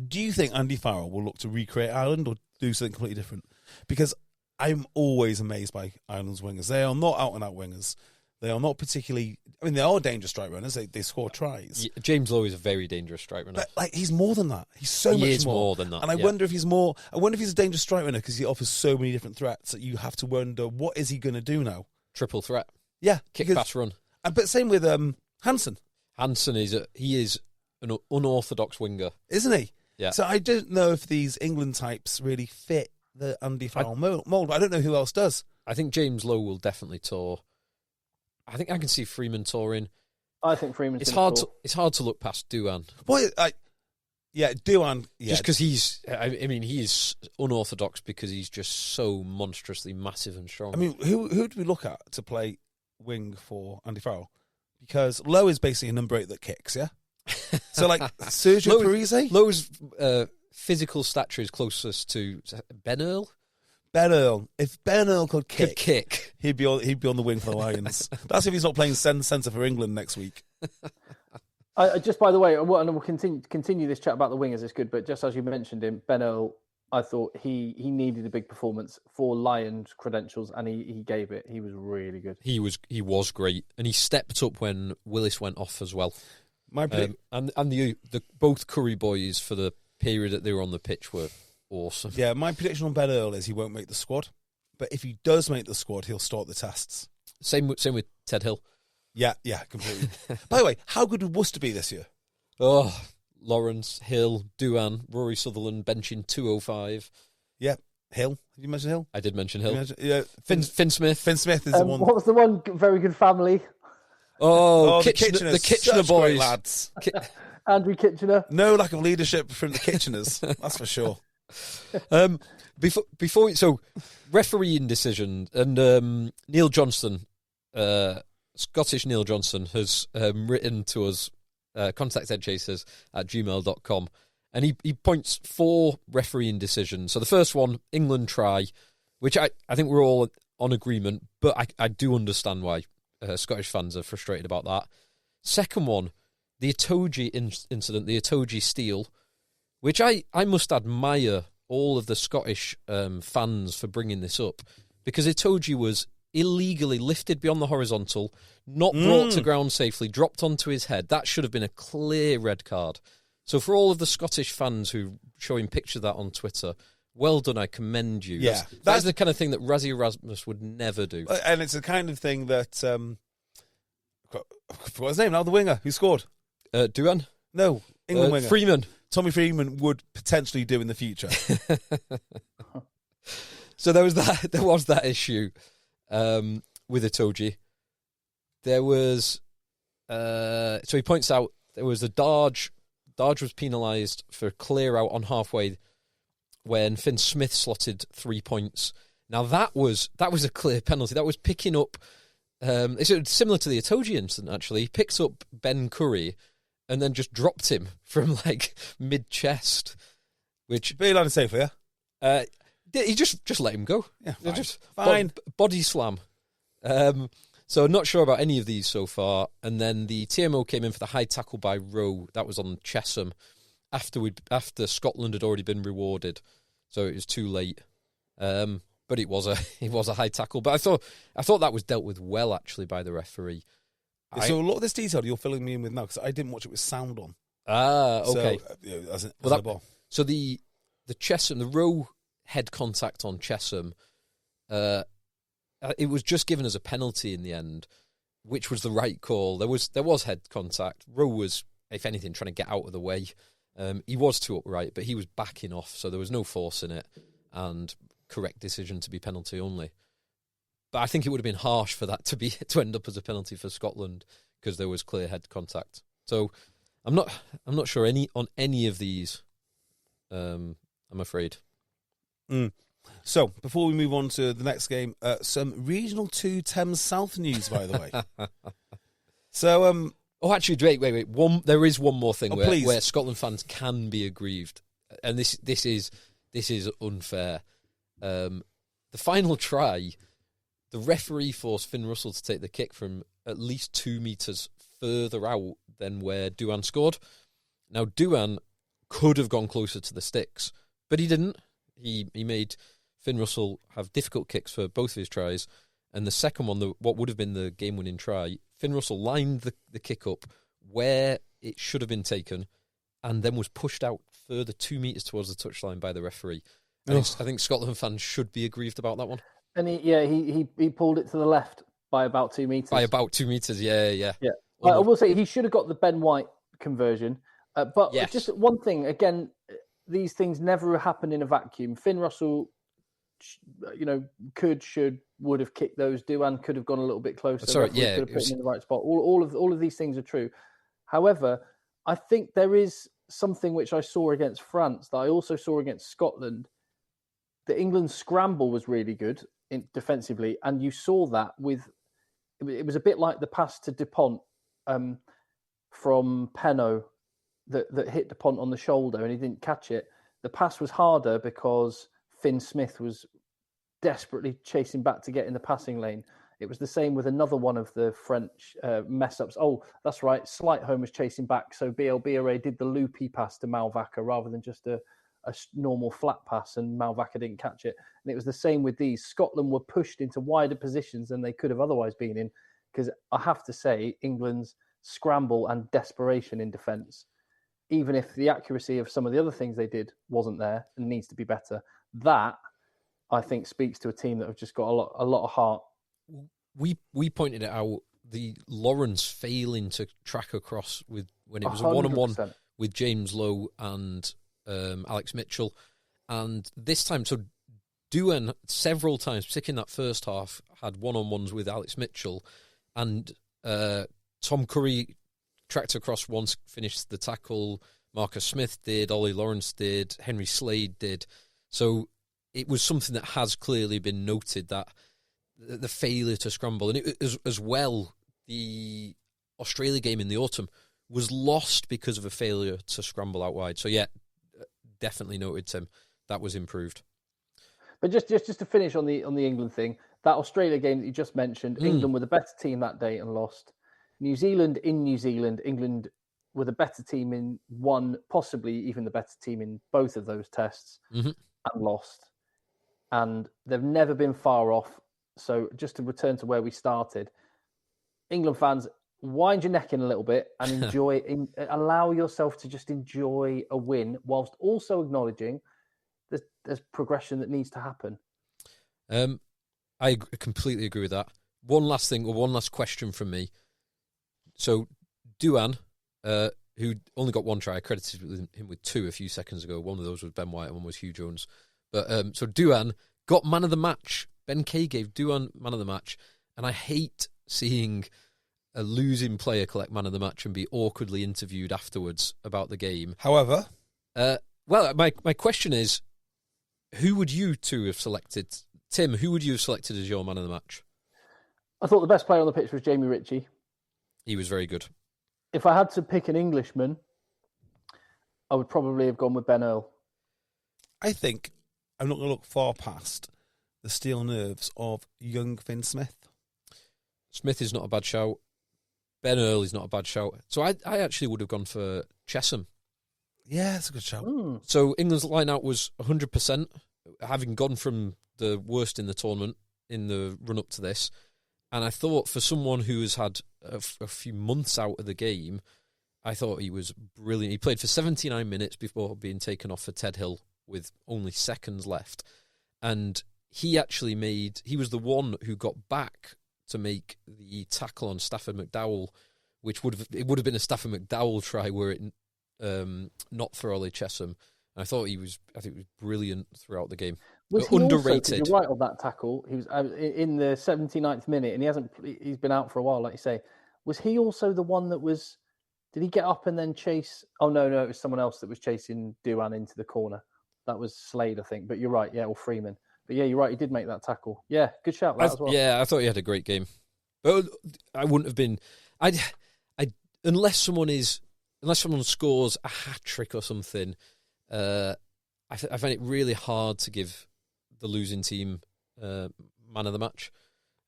Do you think Andy Farrell will look to recreate Ireland or do something completely different? Because I'm always amazed by Ireland's wingers. They are not out-and-out wingers. They are not particularly... I mean, they are dangerous strike runners. They score tries. Yeah, James Lowe is a very dangerous strike runner. But he's more than that. He's so much more. He is more than that. And I wonder if he's more... I wonder if he's a dangerous strike runner because he offers so many different threats that you have to wonder, what is he going to do now? Triple threat. Yeah. Kick, pass, run. But same with Hansen. Hansen is an unorthodox winger. Isn't he? Yeah. So I don't know if these England types really fit the Andy Farrell mould. I don't know who else does. I think James Lowe will definitely tour. I think I can see Freeman touring. I think Freeman's It's hard to look past Douan. Boy, Douan. Yeah. Just because he's unorthodox because he's just so monstrously massive and strong. I mean, who do we look at to play wing for Andy Farrell? Because Lowe is basically a number 8 that kicks, yeah? So, like, Sergio Parisse? Lowe's physical stature is closest to Ben Earl. Ben Earl. If Ben Earl could kick. He'd be on the wing for the Lions. That's if he's not playing centre for England next week. Just by the way, and we'll continue this chat about the wingers. It's good, but just as you mentioned him, Ben Earl, I thought he needed a big performance for Lions credentials, and he gave it. He was really good. He was great, and he stepped up when Willis went off as well. And the both Curry boys for the period that they were on the pitch were awesome. Yeah, my prediction on Ben Earl is he won't make the squad, but if he does make the squad, he'll start the tests. Same with Ted Hill. Yeah, completely. By the way, how good would Worcester be this year? Oh, Lawrence, Hill, Douan, Rory Sutherland benching 205. Yeah, Hill. Did you mention Hill? I did mention Hill. Finn Smith. Finn Smith is the one. What was the one very good family? Oh, the Kitchener boys. Lads. Andrew Kitchener. No lack of leadership from the Kitcheners, that's for sure. So refereeing decision, and Neil Johnson, Scottish Neil Johnson, has written to us, contact EggChasers@gmail.com, and he points 4 refereeing decisions. So the first one, England try, which I think we're all on agreement, but I do understand why Scottish fans are frustrated about that. Second one, the Itoje incident, the Itoje steal, which I must admire all of the Scottish fans for bringing this up, because Itoje was illegally lifted beyond the horizontal, not brought to ground safely, dropped onto his head. That should have been a clear red card. So for all of the Scottish fans who showing pictures of that on Twitter, well done, I commend you. Yeah. That's the kind of thing that Razzie Erasmus would never do. And it's the kind of thing that... I forgot his name now, the winger who scored. Douan? No, England winger. Freeman. Tommy Freeman would potentially do in the future. So there was that issue with Itoje. There was... so he points out there was a Darge. Darge was penalised for clear out on halfway when Finn Smith slotted 3 points. Now that was a clear penalty. That was picking up... it's similar to the Itoje incident, actually. He picks up Ben Curry and then just dropped him from like mid-chest. Which... Be allowed to say for you. He just let him go. Yeah, fine. Just fine. Body slam. So not sure about any of these so far. And then the TMO came in for the high tackle by Rowe. That was on Chesham after Scotland had already been rewarded. So it was too late. But it was a high tackle. But I thought that was dealt with well, actually, by the referee. So a lot of this detail you're filling me in with now, because I didn't watch it with sound on. Okay. So, the Chesham, the Rowe head contact on Chesham, it was just given as a penalty in the end, which was the right call. There was head contact. Rowe was, if anything, trying to get out of the way. He was too upright, but he was backing off, so there was no force in it, and correct decision to be penalty only. But I think it would have been harsh for that to end up as a penalty for Scotland, because there was clear head contact. So I'm not sure on any of these. I'm afraid. So, before we move on to the next game, some Regional 2 Thames South news, by the way. So, Oh, actually, wait. There is one more thing please. where Scotland fans can be aggrieved, and this is unfair. The final try, the referee forced Finn Russell to take the kick from at least 2 metres further out than where Douan scored. Now, Douan could have gone closer to the sticks, but he didn't. He made Finn Russell have difficult kicks for both of his tries, and the second one, what would have been the game-winning try, Finn Russell lined the kick up where it should have been taken and then was pushed out further 2 metres towards the touchline by the referee. I think Scotland fans should be aggrieved about that one. And he pulled it to the left by about 2 metres. By about 2 metres, yeah. I will say he should have got the Ben White conversion. But Yes. Just one thing, again, these things never happen in a vacuum. Finn Russell, could, should, would have kicked those. Douan could have gone a little bit closer. Sorry, Could have put him in the right spot. All of these things are true. However, I think there is something which I saw against France that I also saw against Scotland. The England scramble was really good defensively, and you saw that with. It was a bit like the pass to Dupont from Penaud that hit Dupont on the shoulder, and he didn't catch it. The pass was harder because Finn Smith was desperately chasing back to get in the passing lane. It was the same with another one of the French mess-ups. Oh, that's right. Slightholm was chasing back, so BLBRA did the loopy pass to Malvaca rather than just a normal flat pass, and Malvaca didn't catch it. And it was the same with these. Scotland were pushed into wider positions than they could have otherwise been in, because I have to say, England's scramble and desperation in defence, even if the accuracy of some of the other things they did wasn't there and needs to be better, that I think speaks to a team that have just got a lot of heart. We pointed it out, the Lawrence failing to track across when it was 100%. a one-on-one with James Lowe and Alex Mitchell, and this time, so Douan several times, particularly in that first half, had one-on-ones with Alex Mitchell, and Tom Curry tracked across once, finished the tackle. Marcus Smith did, Ollie Lawrence did, Henry Slade did. So it was something that has clearly been noted, that the failure to scramble, and it, as well, the Australia game in the autumn was lost because of a failure to scramble out wide. So yeah, definitely noted, Tim. That was improved. But just to finish on the England thing, that Australia game that you just mentioned, England were the better team that day and lost. New Zealand, England were the better team in one, possibly even the better team in both of those tests, and lost. And they've never been far off. So just to return to where we started, England fans, wind your neck in a little bit and allow yourself to just enjoy a win, whilst also acknowledging there's progression that needs to happen. I completely agree with that. One last question from me. So Douan, who only got one try, I credited him with two a few seconds ago. One of those was Ben White and one was Hugh Jones. But so Douan got man of the match. Ben Kay gave Douan man of the match. And I hate seeing a losing player collect man of the match and be awkwardly interviewed afterwards about the game. However, well, my question is, who would you two have selected? Tim, who would you have selected as your man of the match? I thought the best player on the pitch was Jamie Ritchie. He was very good. If I had to pick an Englishman, I would probably have gone with Ben Earl. I think I'm not going to look far past the steel nerves of young Finn Smith. Smith is not a bad shout. Ben Earl is not a bad shout. So I actually would have gone for Chesham. Yeah, that's a good shout. So England's line-out was 100%, having gone from the worst in the tournament in the run-up to this. And I thought for someone who has had a few months out of the game, I thought he was brilliant. He played for 79 minutes before being taken off for Ted Hill with only seconds left. And he was the one who got back to make the tackle on Stafford McDowell, which would have been a Stafford McDowell try were it not for Ollie Chesham. And I thought he was brilliant throughout the game. Was he underrated? Also, you're right on that tackle. He was in the 79th minute, and he's been out for a while, like you say. Was he also the one that was? Did he get up and then chase? Oh no, it was someone else that was chasing Douan into the corner. That was Slade, I think. But you're right, yeah, or Freeman. But yeah, you're right. He did make that tackle. Yeah, good shout that as well. Yeah, I thought he had a great game. But I wouldn't have been. Unless someone scores a hat trick or something, I find it really hard to give the losing team man of the match.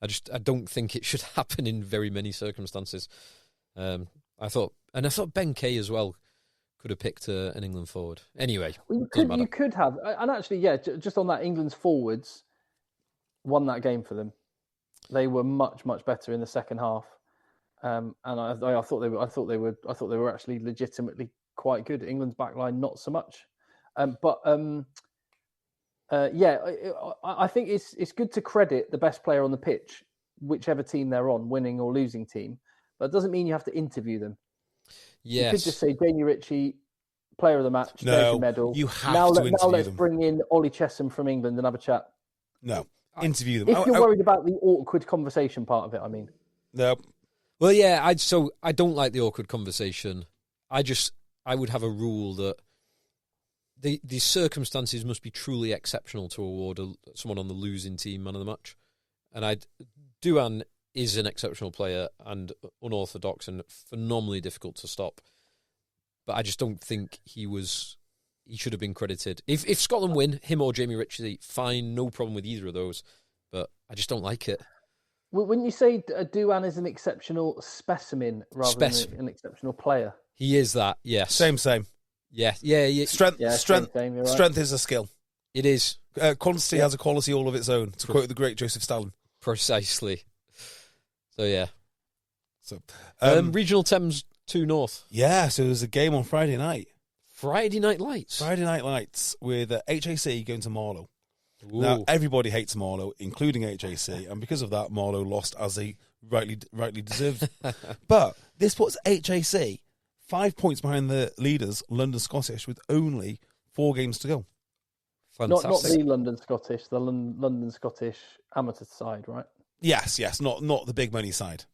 I don't think it should happen in very many circumstances. I thought Ben Kay as well could have picked an England forward. Anyway, well, you could have, and actually, yeah, just on that, England's forwards won that game for them. They were much, much better in the second half, and I thought they were actually legitimately quite good. England's backline not so much, I think it's good to credit the best player on the pitch, whichever team they're on, winning or losing team. But it doesn't mean you have to interview them. Yes. You could just say Jamie Ritchie, player of the match, there's your medal. You have to interview them. Now let's bring in Ollie Chesham from England and have a chat. No, interview them. If you're worried about the awkward conversation part of it, I mean. No. Well, yeah, I don't like the awkward conversation. I would have a rule that the circumstances must be truly exceptional to award someone on the losing team man of the match. And Duan is an exceptional player and unorthodox and phenomenally difficult to stop. But I just don't think he should have been credited. If Scotland win, him or Jamie Ritchie, fine, no problem with either of those. But I just don't like it. Wouldn't you say Duan is an exceptional specimen rather than an exceptional player? He is that, yes. Same. Yeah. Strength right. Strength is a skill. It is. Quantity has a quality all of its own, to quote the great Joseph Stalin. Precisely. So, yeah. So, Regional Thames 2 North. Yeah, so there was a game on Friday night. Friday Night Lights with HAC going to Marlow. Ooh. Now, everybody hates Marlow, including HAC, and because of that, Marlow lost as they rightly deserved. But this puts HAC 5 points behind the leaders, London Scottish, with only 4 games to go. Fantastic. Not the London Scottish, the London Scottish amateur side, right? Yes, not the big money side.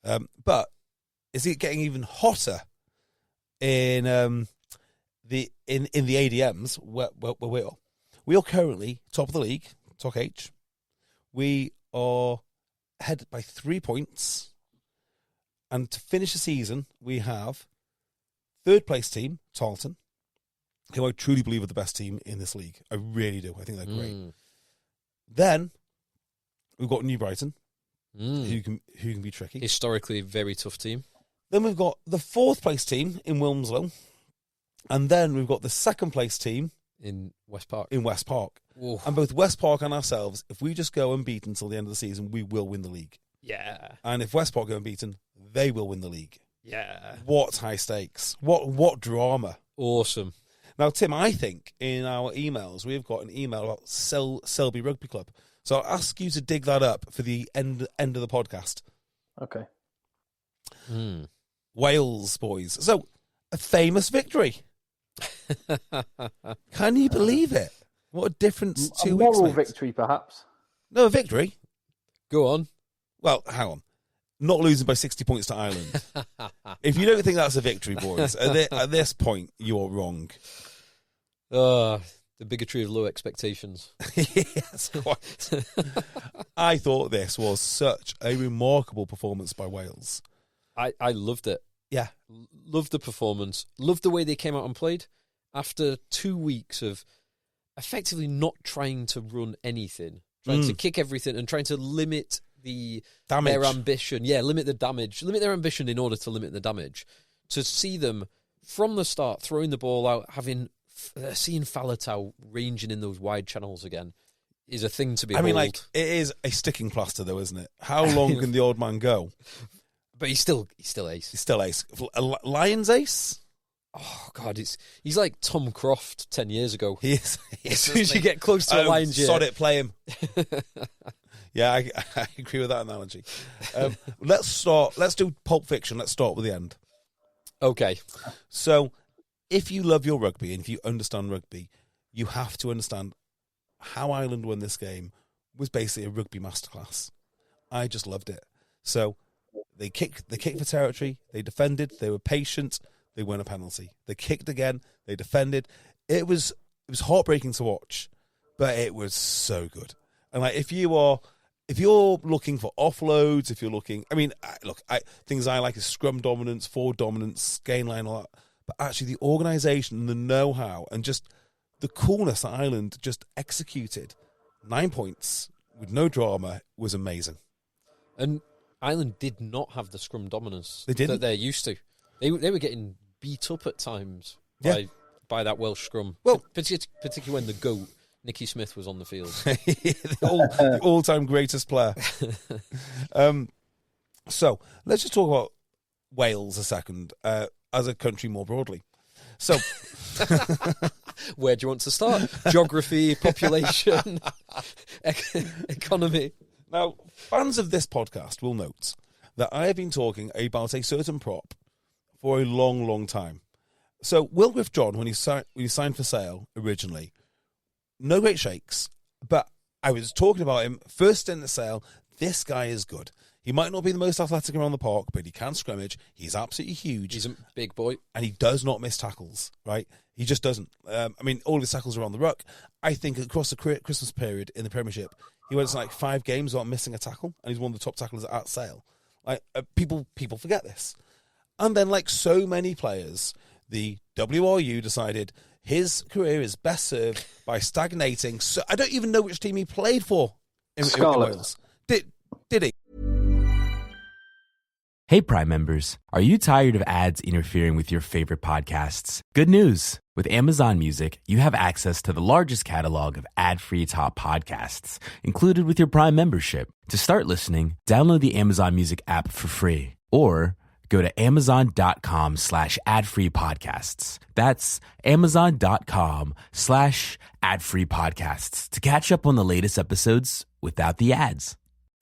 But is it getting even hotter in the ADMs where we are? We are currently top of the league, top H. We are ahead by 3 points. And to finish the season, we have third place team, Tarleton, who I truly believe are the best team in this league. I really do. I think they're great. Then we've got New Brighton, who can be tricky. Historically, very tough team. Then we've got the fourth place team in Wilmslow. And then we've got the second place team in West Park. Oof. And both West Park and ourselves, if we just go unbeaten until the end of the season, we will win the league. Yeah. And if West Park go unbeaten, they will win the league. Yeah. What high stakes. What drama. Awesome. Now, Tim, I think in our emails, we've got an email about Selby Rugby Club. So I'll ask you to dig that up for the end of the podcast. Okay. Wales, boys. So, a famous victory. Can you believe it? What a difference 2 weeks moral makes. victory, perhaps. No, a victory. Go on. Well, hang on. Not losing by 60 points to Ireland. If you don't think that's a victory, boys, at this point, you're wrong. The bigotry of low expectations. Yes, quite. I thought this was such a remarkable performance by Wales. I loved it. Yeah. Loved the performance. Loved the way they came out and played. After 2 weeks of effectively not trying to run anything, trying to kick everything and trying to limit their ambition. Yeah, limit the damage. Limit their ambition in order to limit the damage. To see them from the start throwing the ball out, seeing Faletau ranging in those wide channels again is a thing to behold. I mean, like, it is a sticking plaster, though, isn't it? How long can the old man go? But he's still ace. He's still ace. Lions ace? Oh, God, he's like Tom Croft 10 years ago. He is. As soon as you get close to a Lions, sod it, play him. Yeah, I agree with that analogy. Let's do Pulp Fiction. Let's start with the end. Okay. So, if you love your rugby and if you understand rugby, you have to understand how Ireland won this game was basically a rugby masterclass. I just loved it. So, they kicked for territory, they defended, they were patient, they won a penalty. They kicked again, they defended. It was heartbreaking to watch, but it was so good. And like, if you're looking for offloads, if you're looking, I mean, look, things I like is scrum dominance, forward dominance, gain line, all that. But actually, the organisation and the know-how and just the coolness that Ireland just executed, 9 points with no drama, was amazing. And Ireland did not have the scrum dominance that they're used to. They were getting beat up at times by that Welsh scrum. Well, particularly when the GOAT, Nicky Smith, was on the field. the all-time greatest player. So let's just talk about Wales a second, as a country more broadly. So, where do you want to start? Geography, population, economy. Now, fans of this podcast will note that I have been talking about a certain prop for a long, long time. So, Will Griff-John, when he signed for sale originally, no great shakes, but I was talking about him first in the sale. This guy is good. He might not be the most athletic around the park, but he can scrimmage. He's absolutely huge. He's a big boy. And he does not miss tackles, right? He just doesn't. I mean, all of his tackles are on the ruck. I think across the Christmas period in the Premiership, he went to like 5 games without missing a tackle, and he's one of the top tacklers at Sale. Like, people forget this. And then, like so many players, the WRU decided his career is best served by stagnating. So I don't even know which team he played for in Wales. Did he? Hey, Prime members, are you tired of ads interfering with your favorite podcasts? Good news. With Amazon Music, you have access to the largest catalog of ad-free top podcasts included with your Prime membership. To start listening, download the Amazon Music app for free or go to amazon.com/ad-free podcasts. That's amazon.com/ad-free podcasts to catch up on the latest episodes without the ads.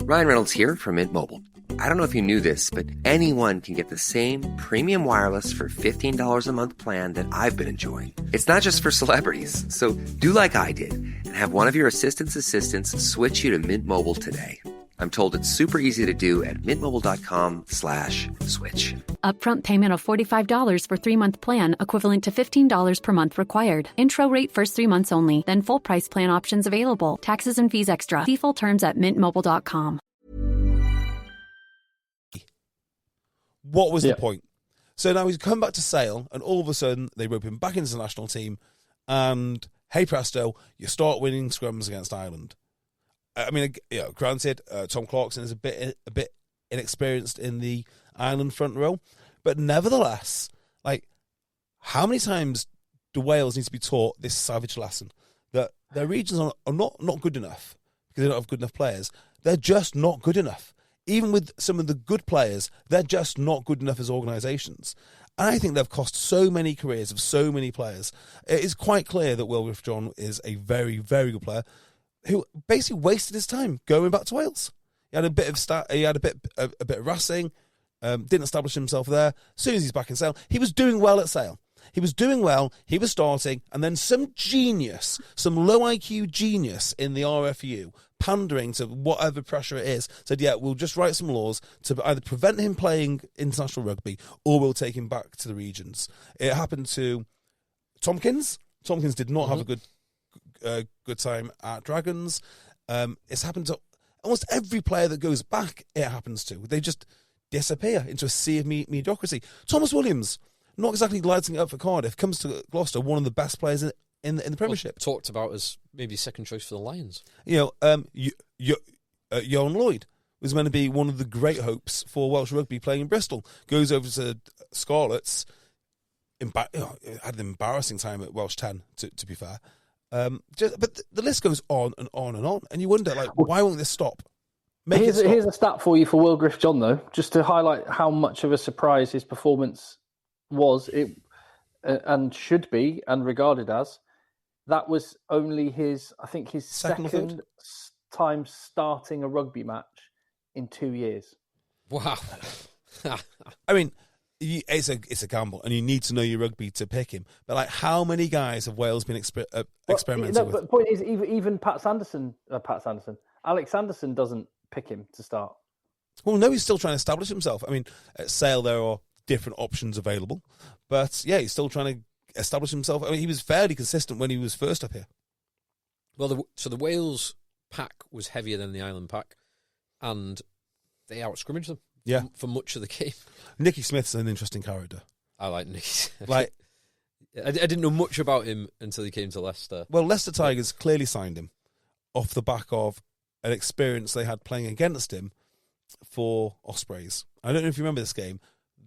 Ryan Reynolds here from Mint Mobile. I don't know if you knew this, but anyone can get the same premium wireless for $15 a month plan that I've been enjoying. It's not just for celebrities. So do like I did and have one of your assistant's assistants switch you to Mint Mobile today. I'm told it's super easy to do at mintmobile.com/switch. Upfront payment of $45 for 3-month plan, equivalent to $15 per month required. Intro rate first 3 months only, then full price plan options available. Taxes and fees extra. See full terms at mintmobile.com. What was the point? So now he's come back to Sale, and all of a sudden they rope him back into the national team, and hey presto, you start winning scrums against Ireland. I mean, granted, Tom Clarkson is a bit inexperienced in the Ireland front row, but nevertheless, like, how many times do Wales need to be taught this savage lesson that their regions are not good enough because they don't have good enough players? They're just not good enough. Even with some of the good players, they're just not good enough as organisations. And I think they've cost so many careers of so many players. It is quite clear that Will Griff-John is a very, very good player who basically wasted his time going back to Wales. He had a bit of Racing, didn't establish himself there. As soon as he's back in Sale, he was doing well at Sale. He was doing well, he was starting, and then some genius, some low IQ genius in the RFU, pandering to whatever pressure it is, said, yeah, we'll just write some laws to either prevent him playing international rugby or we'll take him back to the regions. It happened to Tompkins. Tompkins did not have a good time at Dragons. It's happened to almost every player that goes back, it happens to. They just disappear into a sea of mediocrity. Thomas Williams, not exactly lighting it up for Cardiff, comes to Gloucester, one of the best players in the Premiership. Well, talked about as maybe second choice for the Lions. You know, Johan Lloyd was meant to be one of the great hopes for Welsh rugby playing in Bristol. Goes over to Scarlets, had an embarrassing time at Welsh 10, to be fair. But the list goes on and on and on, and you wonder, like, why won't this stop? Here's a stat for you for Will Griff-John, though, just to highlight how much of a surprise his performance was, and should be, and regarded as. That was only his second time starting a rugby match in 2 years. Wow. I mean, it's a gamble, and you need to know your rugby to pick him. But like, how many guys have Wales been experimenting with? But the point is, even Alex Anderson doesn't pick him to start. Well, no, he's still trying to establish himself. I mean, at Sale there are different options available, but yeah, he's still trying to establish himself. I mean, he was fairly consistent when he was first up here. Well, so the Wales pack was heavier than the Ireland pack, and they out-scrimmaged them for much of the game. Nicky Smith's an interesting character. I like Nicky. Like, I didn't know much about him until he came to Leicester. Well, Leicester Tigers clearly signed him off the back of an experience they had playing against him for Ospreys. I don't know if you remember this game.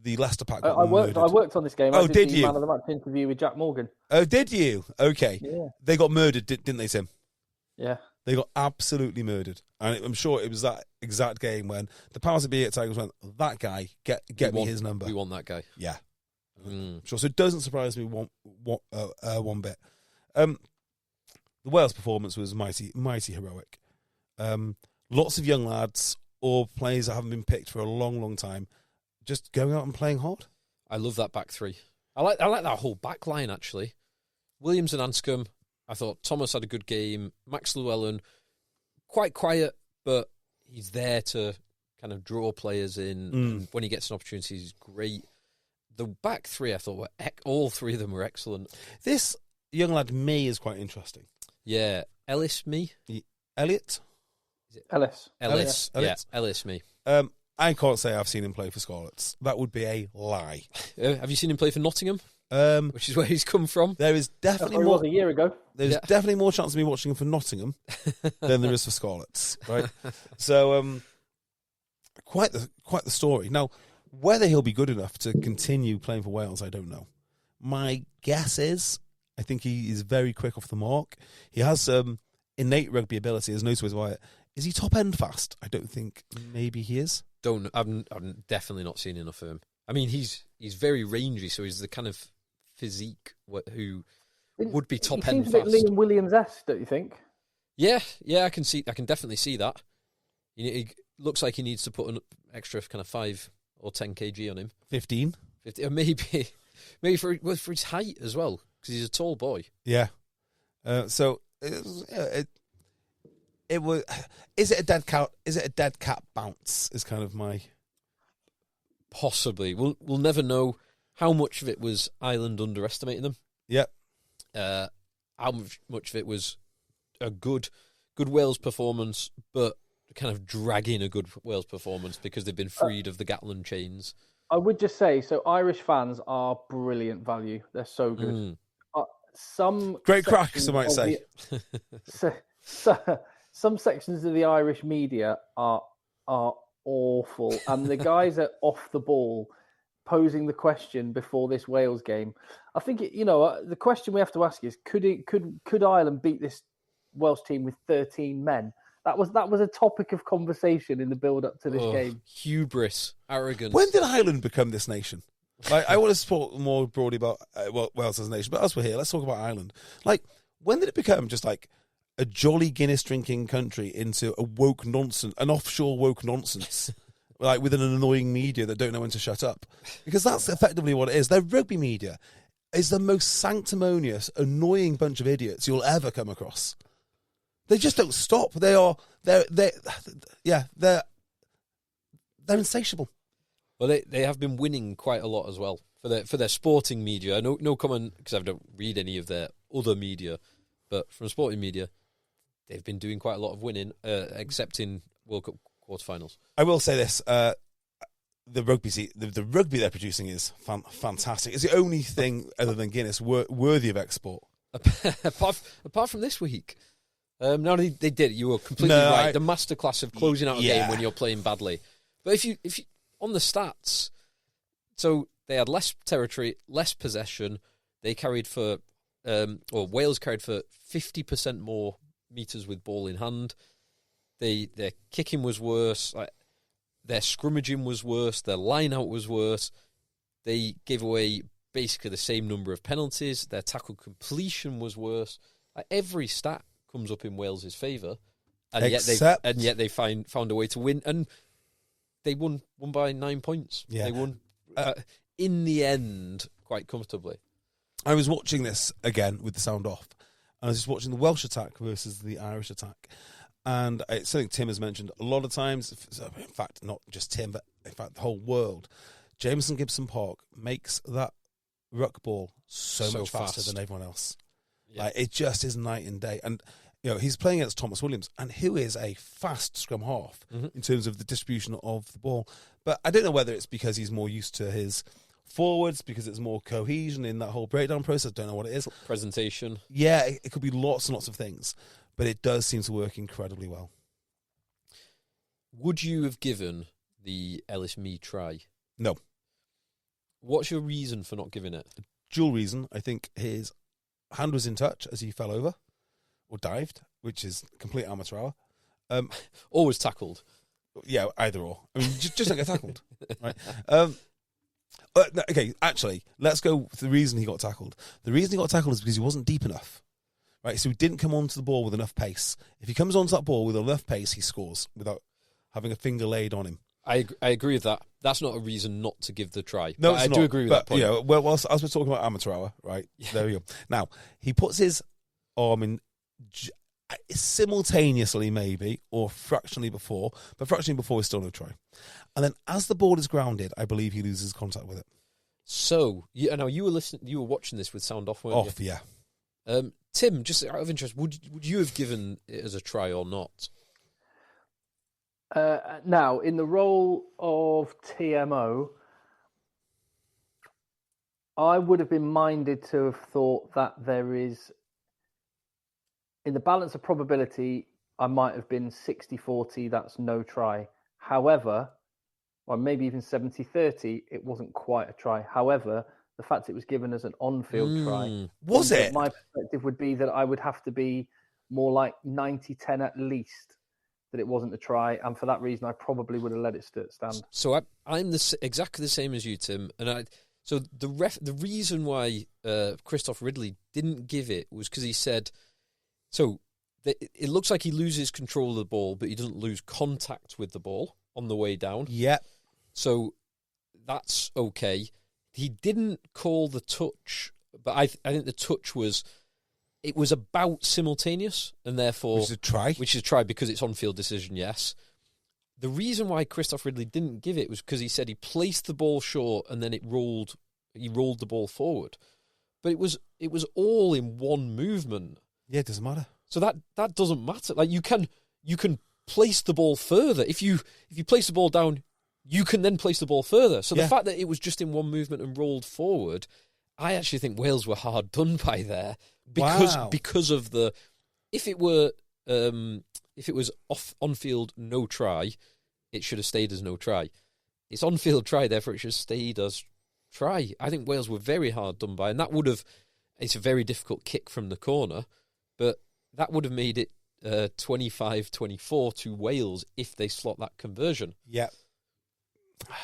The Leicester pack got murdered. I worked on this game. Oh, I did the you? Man of the Match interview with Jack Morgan. Oh, did you? Okay. Yeah. They got murdered, didn't they, Tim? Yeah. They got absolutely murdered. And I'm sure it was that exact game when the powers that be at Tigers went, that guy, get me his number. We want that guy. Yeah. Sure. So it doesn't surprise me one bit. The Wales performance was mighty heroic. Lots of young lads or players that haven't been picked for a long, long time just going out and playing hard. I love that back three. I like that whole back line, actually. Williams and Anscombe. I thought Thomas had a good game. Max Llewellyn, quite quiet, but he's there to kind of draw players in. And when he gets an opportunity, he's great. The back three, I thought, all three of them were excellent. This young lad, May, is quite interesting. Yeah. Ellis, Elliot? Is it? Ellis. Yeah, Ellis, I can't say I've seen him play for Scarlets. That would be a lie. Have you seen him play for Nottingham? Which is where he's come from. There is definitely more. Was a year ago. There's definitely more chance of me watching him for Nottingham than there is for Scarlets, right? So, quite the story. Now, whether he'll be good enough to continue playing for Wales, I don't know. My guess is, I think he is very quick off the mark. He has innate rugby ability, as no two ways about it. Is he top end fast? I don't think. Maybe he is. I've definitely not seen enough of him. I mean, he's very rangy, so he's the kind of physique who would be top end fast. fast. He seems a bit Liam Williams-esque, don't you think? Yeah, I can definitely see that. He looks like he needs to put an extra kind of 5 or 10 kg on him. 15, or maybe for his height as well, because he's a tall boy. Yeah. So it was. Is it a dead cat? Is it a dead cat bounce? Is kind of my. Possibly. We'll never know how much of it was Ireland underestimating them. Yep. How much of it was a good Wales performance, but kind of dragging a good Wales performance because they've been freed of the Gatland chains. I would just say, so Irish fans are brilliant value. They're so good. Some great crack, some might say. Some sections of the Irish media are awful, and the guys are off the ball posing the question before this Wales game. I think the question we have to ask is: could Ireland beat this Welsh team with 13 men? That was a topic of conversation in the build-up to this game. Hubris, arrogance. When did Ireland become this nation? Like, I want to talk more broadly about Wales as a nation, but as we're here, let's talk about Ireland. Like, when did it become just like a jolly Guinness drinking country into a woke nonsense, an offshore woke nonsense, like with an annoying media that don't know when to shut up? Because that's effectively what it is. Their rugby media is the most sanctimonious, annoying bunch of idiots you'll ever come across. They just don't stop. They're insatiable. Well, they have been winning quite a lot as well for their sporting media. No comment because I don't read any of their other media, but from sporting media, they've been doing quite a lot of winning, except in World Cup quarterfinals. I will say this: the rugby they're producing is fantastic. It's the only thing other than Guinness worthy of export. Apart from this week. No, they did. You were completely right. The masterclass of closing out a game when you're playing badly. But if you on the stats, so they had less territory, less possession. They carried for, Wales carried for 50% more meters with ball in hand. Their kicking was worse. Their scrummaging was worse. Their line out was worse. They gave away basically the same number of penalties. Their tackle completion was worse. Every stat comes up in Wales's favour, and yet they found a way to win, and they won by 9 points. Yeah. They won in the end quite comfortably. I was watching this again with the sound off, and I was just watching the Welsh attack versus the Irish attack, and it's something Tim has mentioned a lot of times. In fact, not just Tim, but in fact the whole world. Jameson Gibson Park makes that ruck ball so much faster than everyone else. Yeah. Like, it just is night and day. And he's playing against Thomas Williams, and who is a fast scrum half in terms of the distribution of the ball. But I don't know whether it's because he's more used to his forwards, because it's more cohesion in that whole breakdown process. Don't know what it is. Presentation. Yeah, it could be lots and lots of things, but it does seem to work incredibly well. Would you have given the Ellis Mee try? No. What's your reason for not giving it? Dual reason. I think his hand was in touch as he fell over or dived, which is complete amateur hour. Always tackled. Yeah, either or. I mean, just don't get tackled. Right. Okay, actually, let's go for the reason he got tackled. The reason he got tackled is because he wasn't deep enough. Right, so he didn't come onto the ball with enough pace. If he comes onto that ball with enough pace, he scores without having a finger laid on him. I agree with that. That's not a reason not to give the try. No, I it's do not. agree with but, that point. Well, as we're talking about amateur hour, right? Yeah. There we go. Now, he puts his arm in simultaneously, maybe, or fractionally before, but fractionally before is still no try. And then as the ball is grounded, I believe he loses contact with it. So, now you were watching this with sound off, weren't Off, you? yeah. Tim, just out of interest, would you have given it as a try or not? Now, in the role of TMO, I would have been minded to have thought that there is, in the balance of probability, I might have been 60-40, that's no try. However, or maybe even 70-30, it wasn't quite a try. However, the fact it was given as an on-field try. Was it? My perspective would be that I would have to be more like 90-10 at least, that it wasn't a try. And for that reason, I probably would have let it stand. So I'm exactly the same as you, Tim. And so the reason why Christoph Ridley didn't give it was because he said, it looks like he loses control of the ball, but he doesn't lose contact with the ball on the way down. Yeah. So that's okay. He didn't call the touch, but I think the touch was about simultaneous, and therefore... Which is a try. Which is a try because it's on-field decision, yes. The reason why Christoph Ridley didn't give it was because he said he placed the ball short and then he rolled the ball forward. But it was all in one movement. Yeah, it doesn't matter. So that doesn't matter. Like you can place the ball further. If you place the ball down, you can then place the ball further. So the fact that it was just in one movement and rolled forward, I actually think Wales were hard done by there because of the if it was on field no try, it should have stayed as no try. It's on field try, therefore it should have stayed as try. I think Wales were very hard done by, and that would have. It's a very difficult kick from the corner, but that would have made it 25-24 to Wales if they slot that conversion. Yeah. I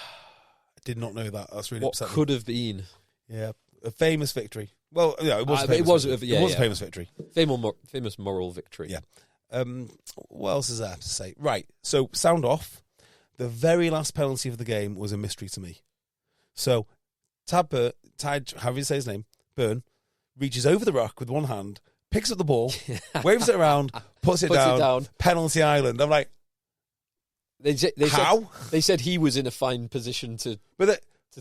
did not know that. That's really upsetting. What could have been. Yeah. A famous victory. Well, yeah, it was a famous victory. Famous moral victory. Yeah. What else is there to say? Right. So, sound off. The very last penalty of the game was a mystery to me. So, Tadge, however you say his name, Byrne, reaches over the ruck with one hand, picks up the ball, waves it around, puts it down, penalty island. I'm like, how? They said he was in a fine position to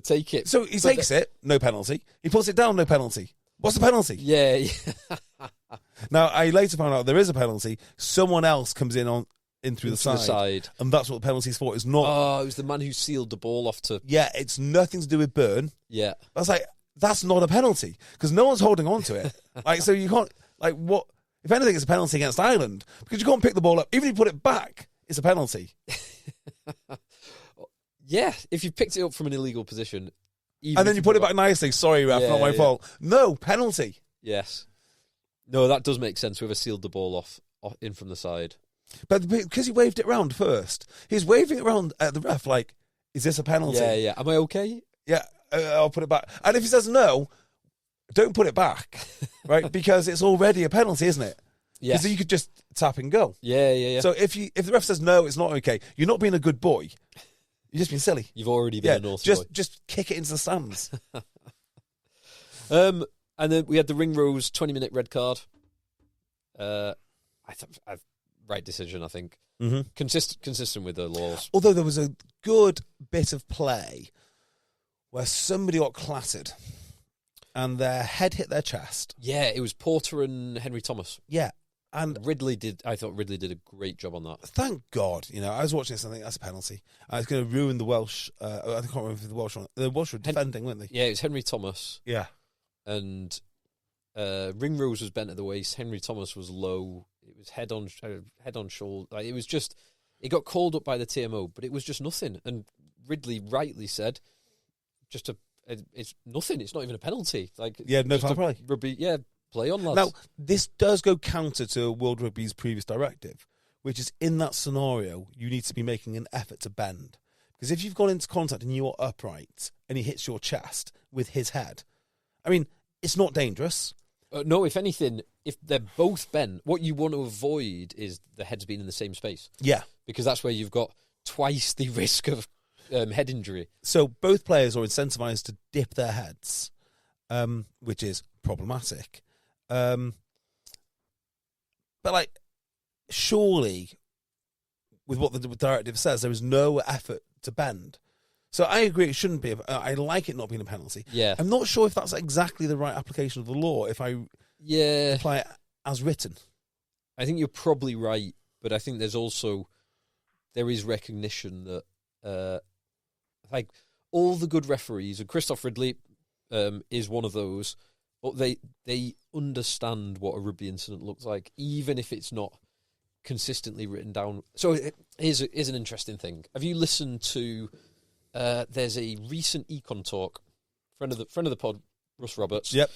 take it. So he takes it, no penalty. He puts it down, no penalty. What's the penalty? Yeah. Now, I later found out there is a penalty. Someone else comes in through the side. And that's what the penalty's for. It's not... Oh, it was the man who sealed the ball off to... Yeah, it's nothing to do with Byrne. Yeah. I was like, that's not a penalty. Because no one's holding on to it. Like, so you can't... Like, what... If anything, it's a penalty against Ireland. Because you can't pick the ball up. Even if you put it back, it's a penalty. Yeah, if you picked it up from an illegal position... And then you put it back nicely. Sorry, ref, not my fault. No, penalty. Yes. No, that does make sense. Whoever sealed the ball off in from the side. But because he waved it round first, he's waving it round at the ref like, is this a penalty? Yeah. Am I okay? Yeah, I'll put it back. And if he says no, don't put it back, right? Because it's already a penalty, isn't it? Yeah. Because you could just tap and go. Yeah. So if the ref says no, it's not okay, you're not being a good boy. You're just being silly. You've already been a naughty boy. Just kick it into the stands. And then we had the Ringrose 20-minute red card. Right decision, I think. Mm-hmm. Consistent with the laws. Although there was a good bit of play where somebody got clattered and their head hit their chest. Yeah, it was Porter and Henry Thomas. Yeah. And I thought Ridley did a great job on that. Thank God. I was watching this and I think that's a penalty. It's going to ruin the Welsh. I can't remember if the Welsh were defending, weren't they? Yeah, it was Henry Thomas. Yeah. And Ringrose was bent at the waist. Henry Thomas was low. It was head on shoulder. Like, it was just, it got called up by the TMO, but it was just nothing. And Ridley rightly said, it's nothing. It's not even a penalty. Like, yeah, no foul play. Rugby, yeah. Play on, lads. Now, this does go counter to World Rugby's previous directive, which is in that scenario, you need to be making an effort to bend. Because if you've gone into contact and you're upright and he hits your chest with his head, I mean, it's not dangerous. No, if anything, if they're both bent, what you want to avoid is the heads being in the same space. Yeah. Because that's where you've got twice the risk of head injury. So both players are incentivized to dip their heads, which is problematic. But like, surely, with what the directive says, there is no effort to bend. So I agree it shouldn't be. I like it not being a penalty. Yeah. I'm not sure if that's exactly the right application of the law. If I apply it as written, I think you're probably right. But I think there is recognition that like all the good referees, and Christoph Ridley is one of those. But they understand what a rugby incident looks like, even if it's not consistently written down. So here's an interesting thing. Have you listened to? There's a recent Econ talk, friend of the pod, Russ Roberts. Yep.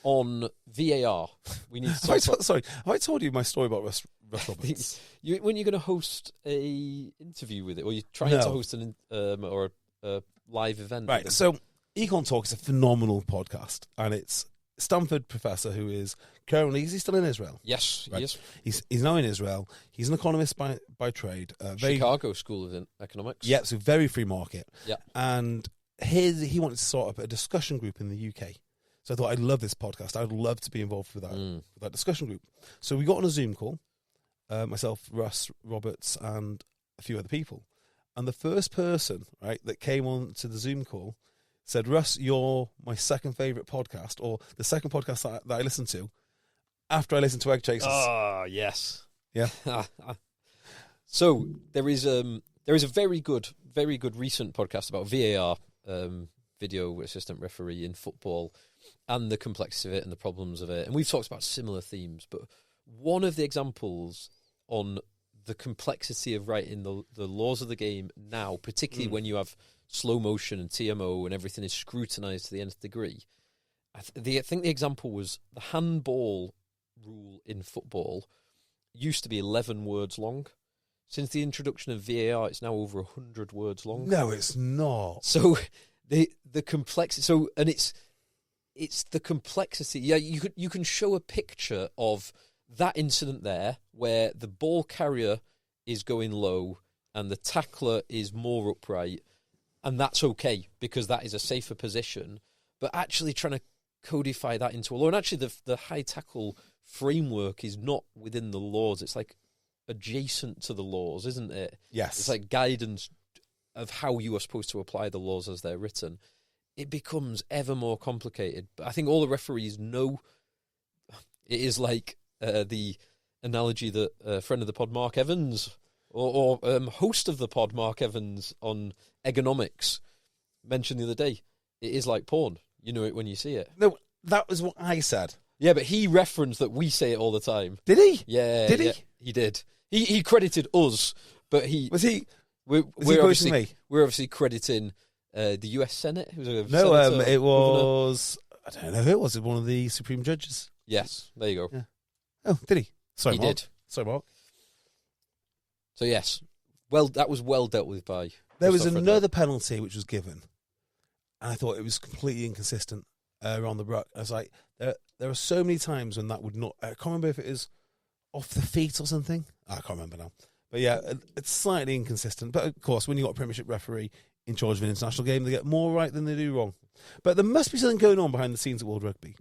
On VAR, we need to talk sorry, have I told you my story about Russ Roberts? When you're going to host a interview with it, or you're trying to host an or a live event, right? So. Econ Talk is a phenomenal podcast, and it's Stanford professor who is currently, is he still in Israel? Yes, right. He is. He's now in Israel. He's an economist by trade. Chicago School of Economics. Yeah, so very free market. Yeah. And he wanted to start up a discussion group in the UK. So I thought, I'd love this podcast. I'd love to be involved with that discussion group. So we got on a Zoom call, myself, Russ Roberts, and a few other people. And the first person, right, that came on to the Zoom call said, Russ, you're my second favourite podcast, or the second podcast that I listened to after I listened to EggChasers. Oh, yes. Yeah. So there is a very good recent podcast about VAR, video assistant referee in football, and the complexity of it and the problems of it. And we've talked about similar themes, but one of the examples on the complexity of writing the laws of the game now, particularly when you have slow motion and TMO and everything is scrutinised to the nth degree. I think the example was the handball rule in football used to be 11 words long. Since the introduction of VAR, it's now over 100 words long. No, it's not. So the complexity. So and it's the complexity. Yeah, you can show a picture of that incident there where the ball carrier is going low and the tackler is more upright. And that's okay, because that is a safer position. But actually trying to codify that into a law, and actually the high tackle framework is not within the laws. It's like adjacent to the laws, isn't it? Yes. It's like guidance of how you are supposed to apply the laws as they're written. It becomes ever more complicated. But I think all the referees know it is like the analogy that a friend of the pod, Mark Evans, or host of the pod, Mark Evans, on Eggonomics, mentioned the other day. It is like porn. You know it when you see it. No, that was what I said. Yeah, but he referenced that we say it all the time. Did he? Yeah. Did he? Yeah, he did. He credited us, but he... Was he... We're he obviously, me? We're obviously crediting the US Senate. It was it governor. was... I don't know who it was. It was one of the Supreme Judges. Yes, there you go. Yeah. Oh, did he? Sorry, he Mark. did. Sorry, Mark. So yes, well, that was well dealt with by... There was Christoph another penalty which was given, and I thought it was completely inconsistent around the ruck. I was like, there are so many times when that would not... I can't remember if it is off the feet or something. I can't remember now. But yeah, it's slightly inconsistent. But of course, when you've got a Premiership referee in charge of an international game, they get more right than they do wrong. But there must be something going on behind the scenes at World Rugby,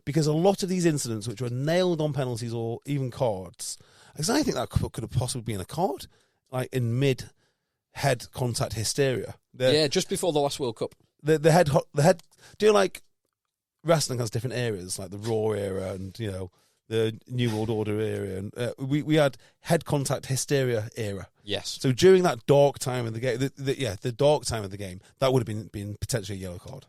because a lot of these incidents which were nailed on penalties or even cards, because I think that could have possibly been a card, like in mid-head contact hysteria. Yeah, just before the last World Cup. The head. Do you like wrestling has different areas, like the Raw era and the New World Order era, and we had head contact hysteria era. Yes. So during that dark time of the game, the dark time of the game, that would have been potentially a yellow card.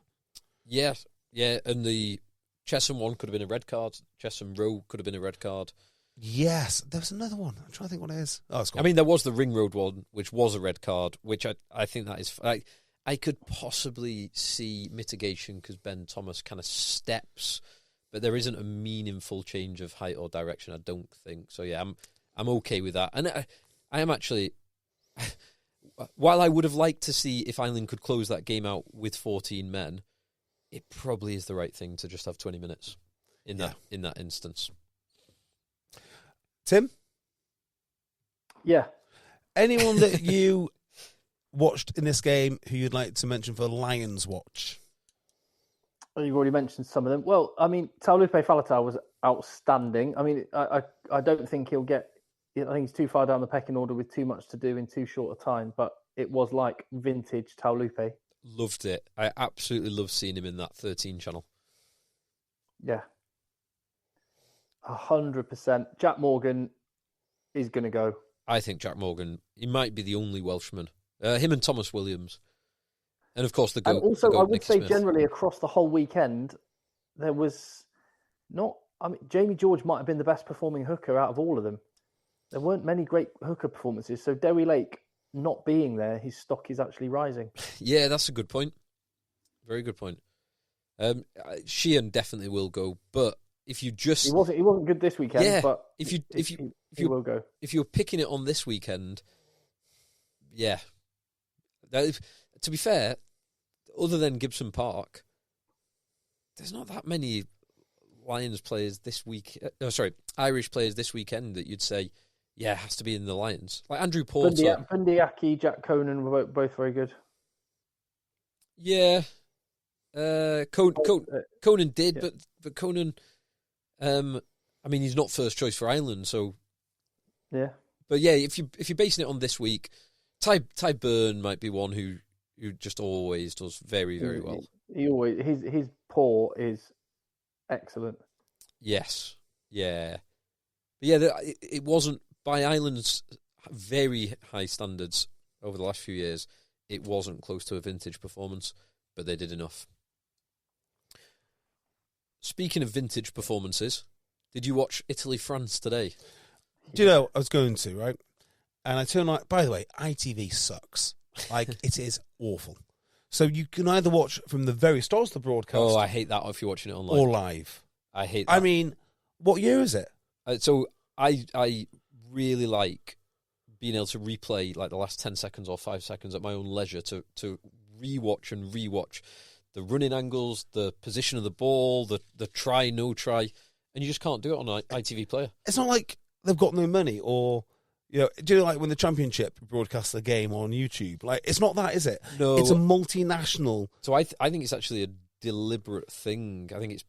Yes, yeah, and the Chesham one could have been a red card. Chesham Row could have been a red card. Yes, there was another one. I'm trying to think what it is. Oh, it's gone. I mean, there was the Ring Road one, which was a red card, which I think that is... I could possibly see mitigation because Ben Thomas kind of steps, but there isn't a meaningful change of height or direction, I don't think. So, yeah, I'm okay with that. And I am actually... While I would have liked to see if Ireland could close that game out with 14 men, it probably is the right thing to just have 20 minutes in that instance. Tim? Yeah. Anyone that you watched in this game who you'd like to mention for Lions Watch? Well, you've already mentioned some of them. Well, I mean, Taulupe Faletau was outstanding. I mean, I don't think he'll get... I think he's too far down the pecking order with too much to do in too short a time, but it was like vintage Taulupe. Loved it. I absolutely loved seeing him in that 13 channel. Yeah. 100%. Jack Morgan is going to go. I think Jack Morgan, he might be the only Welshman. Him and Thomas Williams. And of course, the GOAT. And also, the GOAT, I would Nicky say Smith. generally across the whole weekend, there was not... I mean, Jamie George might have been the best performing hooker out of all of them. There weren't many great hooker performances. So Derry Lake not being there, his stock is actually rising. Yeah, that's a good point. Very good point. Sheehan definitely will go, but if you just... He wasn't good this weekend, yeah, but if you will go. If you're picking it on this weekend, yeah. To be fair, other than Gibson Park, there's not that many Lions players this week. Irish players this weekend that you'd say, yeah, has to be in the Lions. Like Andrew Porter. Bundyaki, Jack Conan were both very good. Yeah. Conan did, yeah. but Conan, I mean, he's not first choice for Ireland, so... Yeah. But yeah, if you're basing it on this week, Ty Byrne might be one who just always does very, very well. He always his paw is excellent. Yes, yeah, but yeah. It wasn't by Ireland's very high standards over the last few years. It wasn't close to a vintage performance, but they did enough. Speaking of vintage performances, did you watch Italy-France today? Do you know, I was going to, right? And I turned on... By the way, ITV sucks. Like, it is awful. So you can either watch from the very start of the broadcast... Oh, I hate that if you're watching it online. Or live. I hate that. I mean, what year is it? So I really like being able to replay like the last 10 seconds or 5 seconds at my own leisure to rewatch the running angles, the position of the ball, the try, no try, and you just can't do it on an ITV player. It's not like they've got no money or... You know, do you know, like when the Championship broadcasts the game on YouTube? Like, it's not that, is it? No. It's a multinational... So I think it's actually a deliberate thing. I think it's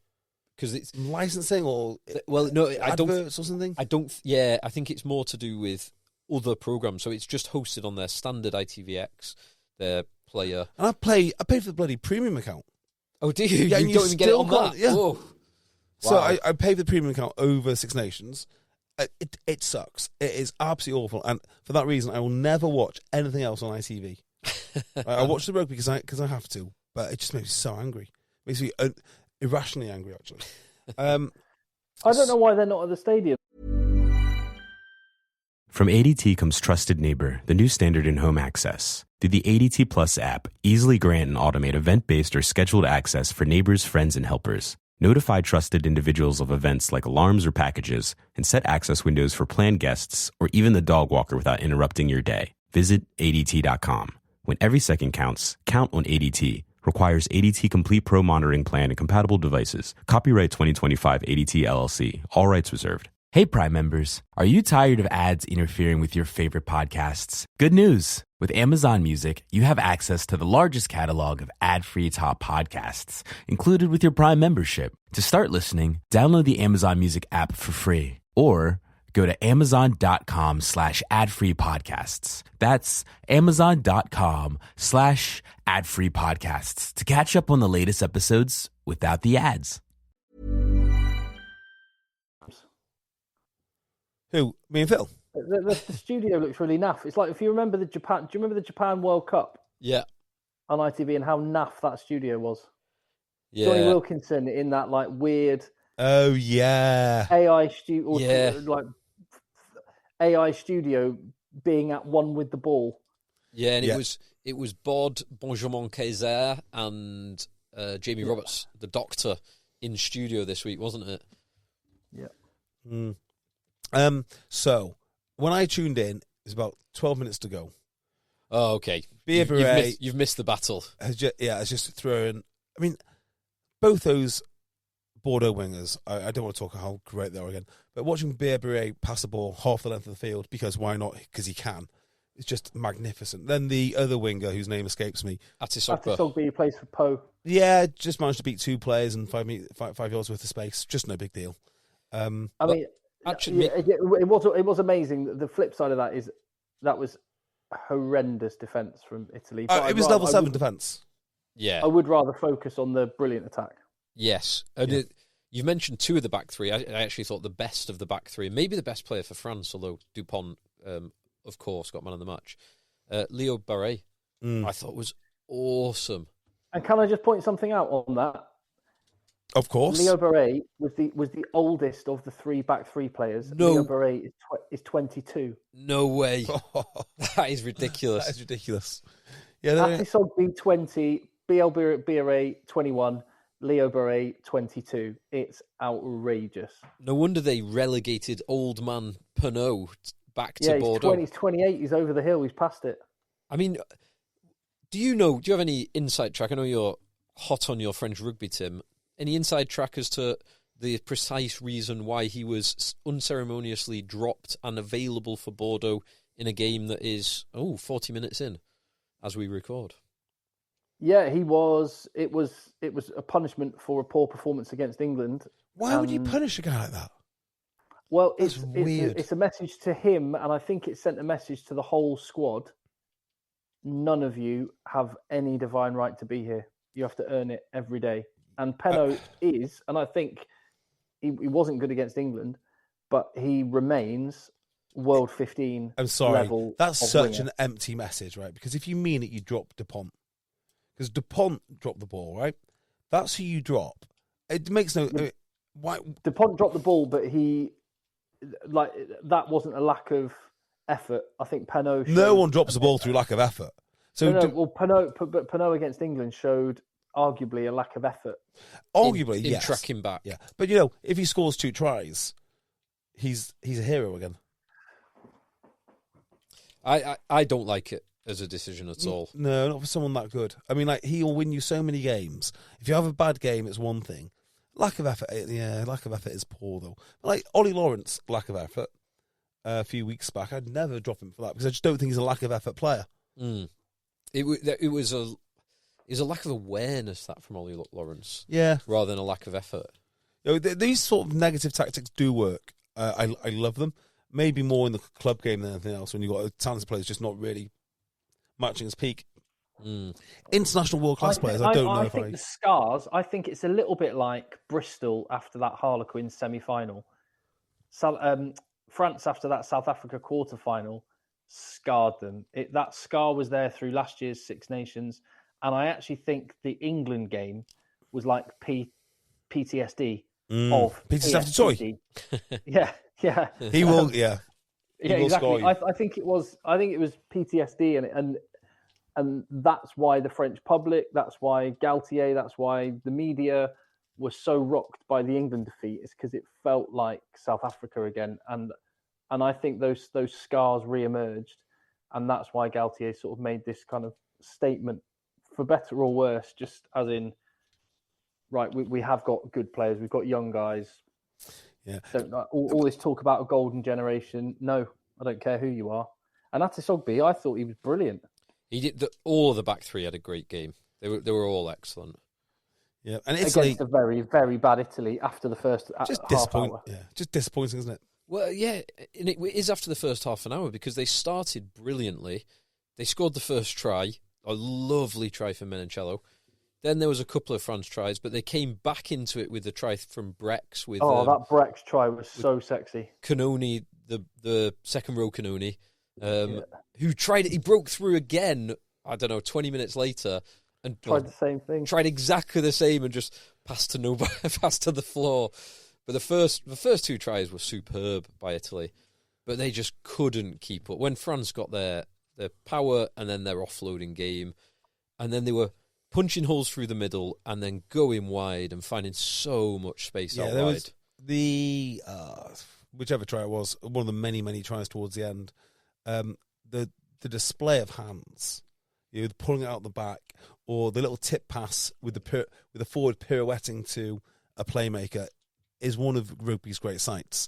because it's... Licensing or... Well, no, I don't... Adverts or something? Yeah, I think it's more to do with other programs. So it's just hosted on their standard ITVX, their player. And I pay for the bloody premium account. Oh, do you? Yeah, you don't even get it on that? Yeah. Whoa. So Wow. I pay for the premium account over Six Nations. It sucks. It is absolutely awful, and for that reason, I will never watch anything else on ITV. I watch the rugby because I have to, but it just makes me so angry. It makes me irrationally angry, actually. I don't know why they're not at the stadium. From ADT comes Trusted Neighbor, the new standard in home access. Through the ADT Plus app, easily grant and automate event-based or scheduled access for neighbors, friends, and helpers. Notify trusted individuals of events like alarms or packages, and set access windows for planned guests or even the dog walker without interrupting your day. Visit ADT.com. When every second counts, count on ADT. Requires ADT Complete Pro Monitoring Plan and compatible devices. Copyright 2025 ADT LLC. All rights reserved. Hey, Prime members. Are you tired of ads interfering with your favorite podcasts? Good news. With Amazon Music, you have access to the largest catalog of ad-free top podcasts included with your Prime membership. To start listening, download the Amazon Music app for free or go to amazon.com/ad-free podcasts. That's amazon.com/ad-free podcasts to catch up on the latest episodes without the ads. Who? Me and Phil? The studio looks really naff. It's like if you remember the Japan. Do you remember the Japan World Cup? Yeah. On ITV and how naff that studio was. Yeah. Johnny Wilkinson in that like weird. Oh yeah. AI studio being at one with the ball. Yeah, and it was Bod, Benjamin Kayser, and Jamie Roberts, the doctor, in studio this week, wasn't it? Yeah. So when I tuned in, it's about 12 minutes to go. Oh, okay. You've missed the battle. It's just thrown. I mean, both those Bordeaux wingers, I don't want to talk how great they are again, but watching Beer pass the ball half the length of the field, because why not? Because he can. It's just magnificent. Then the other winger, whose name escapes me. Atisogbe plays for Po. Yeah, just managed to beat 2 players in 5 yards worth of space. Just no big deal. I mean, actually, it was amazing. The flip side of that is that was horrendous defence from Italy. It was level 7 defence. Yeah. I would rather focus on the brilliant attack. Yes. And you've mentioned 2 of the back 3. I actually thought the best of the back 3, maybe the best player for France, although Dupont, of course, got man of the match. Leo Barret, I thought was awesome. And can I just point something out on that? Of course. Leo Barret was the oldest of the 3 back 3 players. No. Leo Barret is 22. No way. That is ridiculous. That is ridiculous. Yeah, Atisogbe 20, Barret 21, Leo Barret 22. It's outrageous. No wonder they relegated old man Penaud back to Bordeaux. He's 28. He's over the hill. He's past it. I mean, do you have any inside track? I know you're hot on your French rugby, Tim. Any inside track as to the precise reason why he was unceremoniously dropped and available for Bordeaux in a game that is 40 minutes in as we record? Yeah, he was. It was a punishment for a poor performance against England. Why would you punish a guy like that? Well, it's a message to him, and I think it sent a message to the whole squad. None of you have any divine right to be here. You have to earn it every day. And Penaud is, and I think he wasn't good against England, but he remains World 15 I'm sorry, level. That's such winger. an empty message, right? Because if you mean it, you drop Dupont. Because Dupont dropped the ball, right? That's who you drop. It makes no... why? Dupont dropped the ball, but that wasn't a lack of effort. I think Penaud... No one drops the ball through lack of effort. So Penaud against England showed arguably a lack of effort. Arguably, in yes. tracking back. Yeah. But, if he scores 2 tries, he's a hero again. I don't like it as a decision at all. No, not for someone that good. I mean, he'll win you so many games. If you have a bad game, it's one thing. Lack of effort, lack of effort is poor, though. Like Ollie Lawrence, lack of effort, a few weeks back, I'd never drop him for that because I just don't think he's a lack of effort player. It was a lack of awareness that from Ollie Lawrence, rather than a lack of effort. These sort of negative tactics do work. I love them. Maybe more in the club game than anything else when you've got a talented players just not really matching his peak. International world-class players, I don't know if the scars, I think it's a little bit like Bristol after that Harlequins semi-final. France after that South Africa quarter-final scarred them. That scar was there through last year's Six Nations, and I actually think the England game was like PTSD of PTSD toy. Yeah. He will, yeah. He will exactly. I think it was PTSD, and that's why the French public, that's why Galtier, that's why the media was so rocked by the England defeat. It's because it felt like South Africa again, and I think those scars re-emerged, and that's why Galtier sort of made this kind of statement, for better or worse, just as in, right, we have got good players, we've got young guys. Yeah. All this talk about a golden generation. No, I don't care who you are. And Atisogbe, I thought he was brilliant. He did. All of the back 3 had a great game. They were all excellent. Yeah, and Italy against a very, very bad Italy after the first half hour. Yeah, just disappointing, isn't it? Well, yeah, and it is after the first half an hour because they started brilliantly. They scored the first try, a lovely try from Menoncello. Then there was a couple of France tries, but they came back into it with the try from Brex. That Brex try was so sexy. Canoni, the second row Canoni, who tried it. He broke through again. I don't know, 20 minutes later, and tried the same thing. Tried exactly the same and just passed to the floor. But the first two tries were superb by Italy, but they just couldn't keep up. When France got their power and then their offloading game, and then they were punching holes through the middle and then going wide and finding so much space out there wide. Was the whichever try it was, one of the many tries towards the end, the display of hands, pulling it out the back, or the little tip pass with the forward pirouetting to a playmaker, is one of rugby's great sights.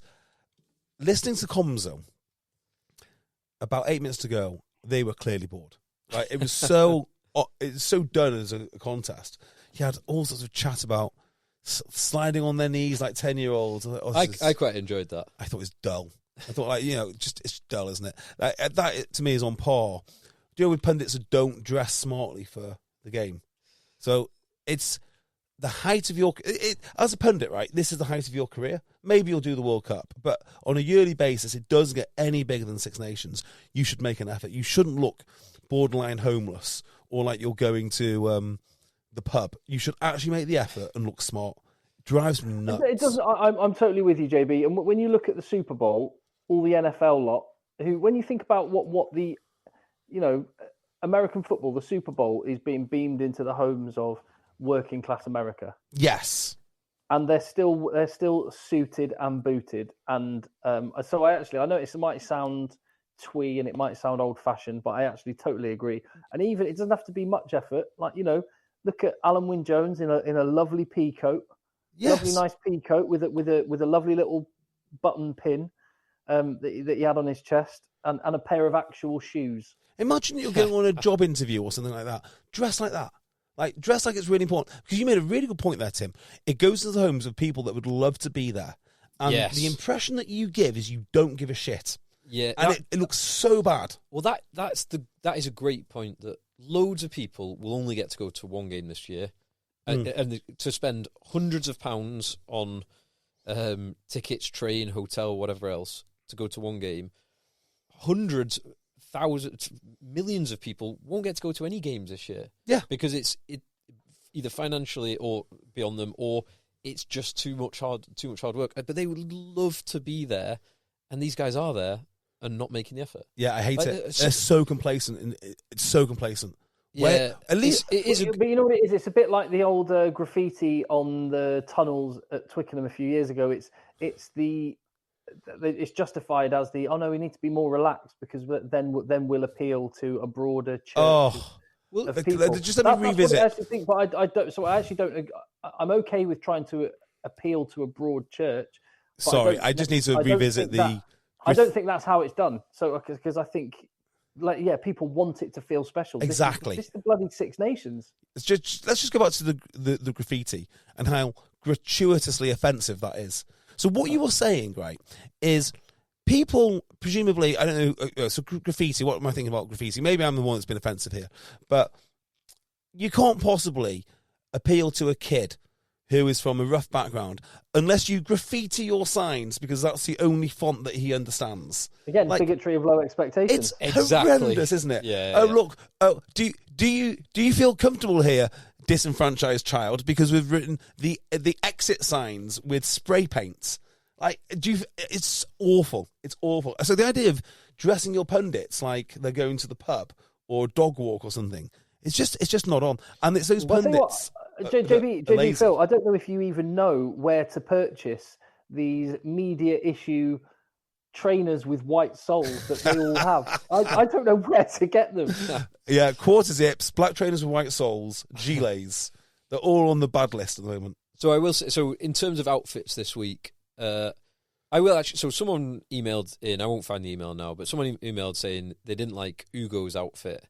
Listening to Comzo, about 8 minutes to go, they were clearly bored. Like, it was so it's so done as a contest. He had all sorts of chat about sliding on their knees like 10-year-olds. I quite enjoyed that. I thought it was dull. I thought, like, just it's dull, isn't it? Like, that to me is on par. With pundits who don't dress smartly for the game. So it's the height of your... as a pundit, right, this is the height of your career. Maybe you'll do the World Cup, but on a yearly basis, it doesn't get any bigger than Six Nations. You should make an effort. You shouldn't look borderline homeless or like you're going to the pub. You should actually make the effort and look smart. It drives me nuts. It doesn't. I'm totally with you, JB. And when you look at the Super Bowl, all the NFL lot, when you think about what the... American football, the Super Bowl is being beamed into the homes of working class America. Yes. And they're still suited and booted. And so I know it might sound twee and it might sound old fashioned, but I actually totally agree. And even it doesn't have to be much effort. Like, look at Alan Wynne-Jones in a lovely pea coat. Yes. Lovely nice pea coat with a lovely little button pin that he had on his chest and a pair of actual shoes. Imagine you're going on a job interview or something like that. Dress like that. Like, dress like it's really important. Because you made a really good point there, Tim. It goes to the homes of people that would love to be there. And the impression that you give is you don't give a shit. Yeah. And it looks so bad. Well, that is a great point, that loads of people will only get to go to one game this year. And to spend hundreds of pounds on tickets, train, hotel, whatever else, to go to one game. Hundreds, thousands, millions of people won't get to go to any games this year. Yeah. Because it's either financially or beyond them, or it's just too much hard work. But they would love to be there, and these guys are there and not making the effort. Yeah, I hate it. They're so complacent, and it's so complacent. Yeah, at least it is. But you know what it is? It's a bit like the old graffiti on the tunnels at Twickenham a few years ago. It's justified as the, oh no, we need to be more relaxed because then we'll appeal to a broader church. Well, of people. Just let me revisit. I actually think, but I don't. So I actually don't. I'm okay with trying to appeal to a broad church. Sorry, I just need to revisit the. I don't think that's how it's done. So because I think, people want it to feel special. Exactly. This is the bloody Six Nations. Let's just go back to the graffiti and how gratuitously offensive that is. So what you were saying, right, is people presumably, I don't know, so graffiti, what am I thinking about graffiti? Maybe I'm the one that's been offensive here, but you can't possibly appeal to a kid who is from a rough background unless you graffiti your signs because that's the only font that he understands. Again, bigotry of low expectations. It's horrendous, isn't it? Yeah. Look, do you feel comfortable here, disenfranchised child, because we've written the exit signs with spray paints? Like, it's awful. It's awful. So the idea of dressing your pundits like they're going to the pub or a dog walk or something, it's just not on. And it's those pundits. JB, Phil, I don't know if you even know where to purchase these media issue trainers with white soles that they all have. I don't know where to get them. Yeah, quarter zips, black trainers with white soles, gilets. They're all on the bad list at the moment. So I will say, so in terms of outfits this week, I will actually, so someone emailed in, I won't find the email now, but someone emailed saying they didn't like Ugo's outfit.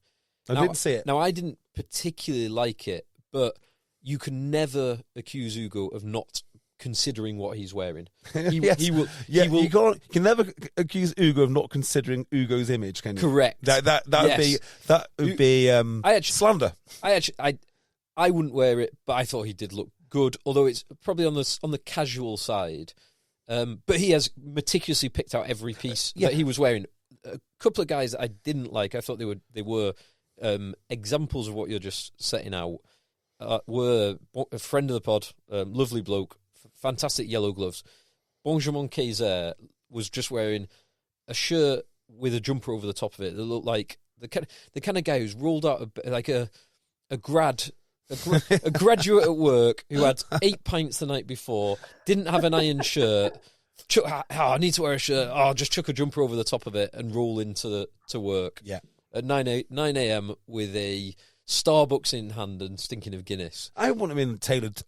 I didn't see it. Now, I didn't particularly like it, but you can never accuse Ugo of not considering what he's wearing. He will. You can never accuse Ugo of not considering Ugo's image, can you? Correct. That would be slander. I wouldn't wear it, but I thought he did look good, although it's probably on the casual side. But he has meticulously picked out every piece that he was wearing. A couple of guys that I didn't like, I thought they were examples of what you're just setting out, were a friend of the pod, lovely bloke, fantastic yellow gloves. Benjamin Kayser was just wearing a shirt with a jumper over the top of it that looked like the kind of guy who's rolled out like a graduate at work who had 8 pints the night before, didn't have an iron shirt. I need to wear a shirt. I'll just chuck a jumper over the top of it and roll into to work. Yeah, at 9 a.m. with a Starbucks in hand and stinking of Guinness. I want him in tailored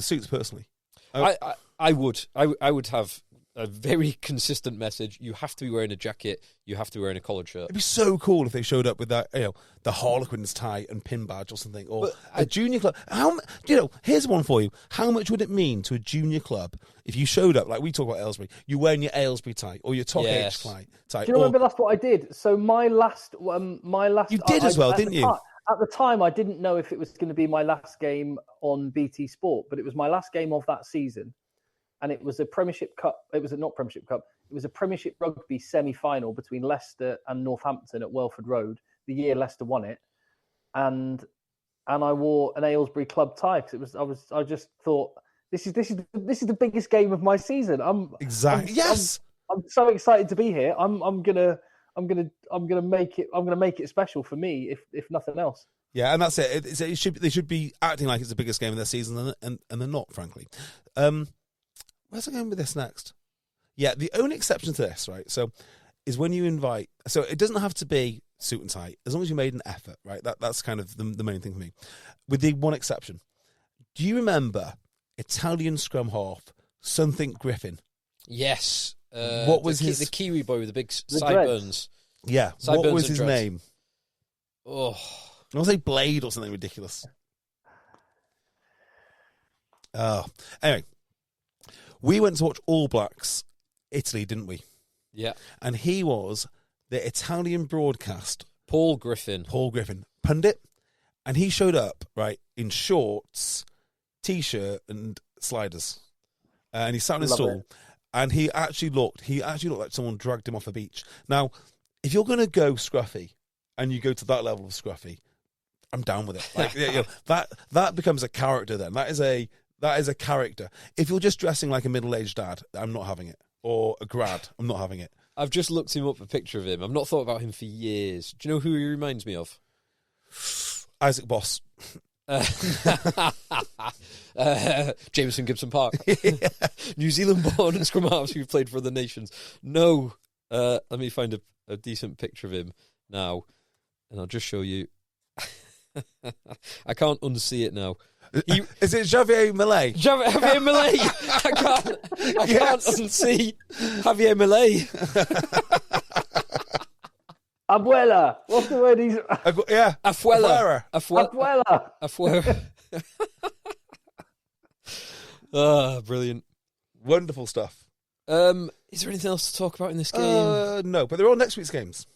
suits personally. I would have a very consistent message. You have to be wearing a jacket. You have to be wearing a collared shirt. It'd be so cool if they showed up with that, the Harlequins tie and pin badge or something, or a junior club. Here's one for you. How much would it mean to a junior club if you showed up, like we talk about Aylesbury, you wearing your Aylesbury tie or your Top H tie? Do you remember that's what I did? So my last. You did as well, didn't you? At the time, I didn't know if it was going to be my last game on BT Sport, but it was my last game of that season. And it was a Premiership Cup. It was not Premiership Cup. It was a Premiership Rugby semi-final between Leicester and Northampton at Welford Road. The year Leicester won it, and I wore an Aylesbury club tie because I just thought this is the biggest game of my season. I'm so excited to be here. I'm gonna make it special for me if nothing else. Yeah, and that's it. They should be acting like it's the biggest game of their season, and they're not, frankly. Where's I going with this next? Yeah, the only exception to this, right, so is when you invite... So it doesn't have to be suit and tie, as long as you made an effort, right? That's kind of the main thing for me. With the one exception. Do you remember Italian scrum half, something Griffin? Yes. What was the Kiwi boy with the big sideburns? Yeah, what was his name? Oh. I want to say Blade or something ridiculous. Anyway. We went to watch All Blacks Italy, didn't we? Yeah. And he was the Italian broadcast. Paul Griffin, pundit. And he showed up, right, in shorts, T-shirt and sliders. And he sat on his stool. And he actually looked like someone dragged him off a beach. Now, if you're going to go scruffy and you go to that level of scruffy, I'm down with it. Like, that becomes a character then. That is a character. If you're just dressing like a middle-aged dad, I'm not having it. Or a grad, I'm not having it. I've just looked him up, a picture of him. I've not thought about him for years. Do you know who he reminds me of? Isaac Boss. Jameson Gibson Park. New Zealand-born and scrum halves who played for other nations. No. Let me find a decent picture of him now, and I'll just show you. I can't unsee it now. Is it Javier Millet? Javier Millet. I can't unsee Javier Millet. Abuela. What's the word he's... Yeah. Afuera. Afuera. Brilliant. Wonderful stuff. Is there anything else to talk about in this game? No, but they're all next week's games.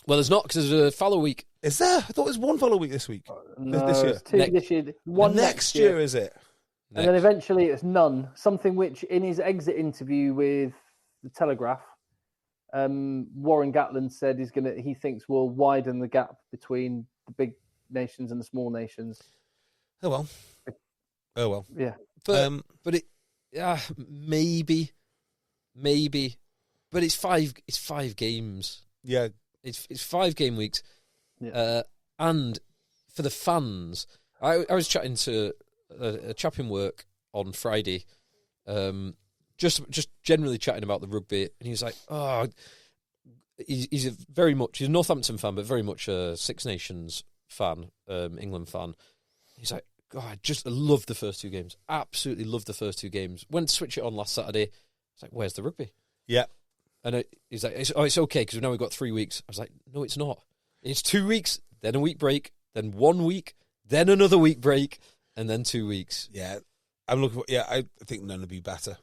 Well, there's not, because there's a fallow week. Is there? I thought it was one fallow week this week. No, this year. Two this year. One next year, is it? And then eventually it's none. Something which, in his exit interview with the Telegraph, Warren Gatland said he thinks will widen the gap between the big nations and the small nations. Oh well. Yeah, but it, maybe, but it's five games. Yeah, it's 5 game weeks. Yeah. And for the fans, I was chatting to a chap in work on Friday, just generally chatting about the rugby, and he was like, "Oh, he's a Northampton fan, but very much a Six Nations fan, England fan." He's like, "God, I love the first 2 games. Absolutely love the first 2 games. Went to switch it on last Saturday. It's like, where's the rugby?" Yeah, and he's like, "It's okay because now we've got 3 weeks." I was like, "No, it's not. It's 2 weeks, then a week break, then 1 week, then another week break, and then 2 weeks." Yeah, I think none would be better.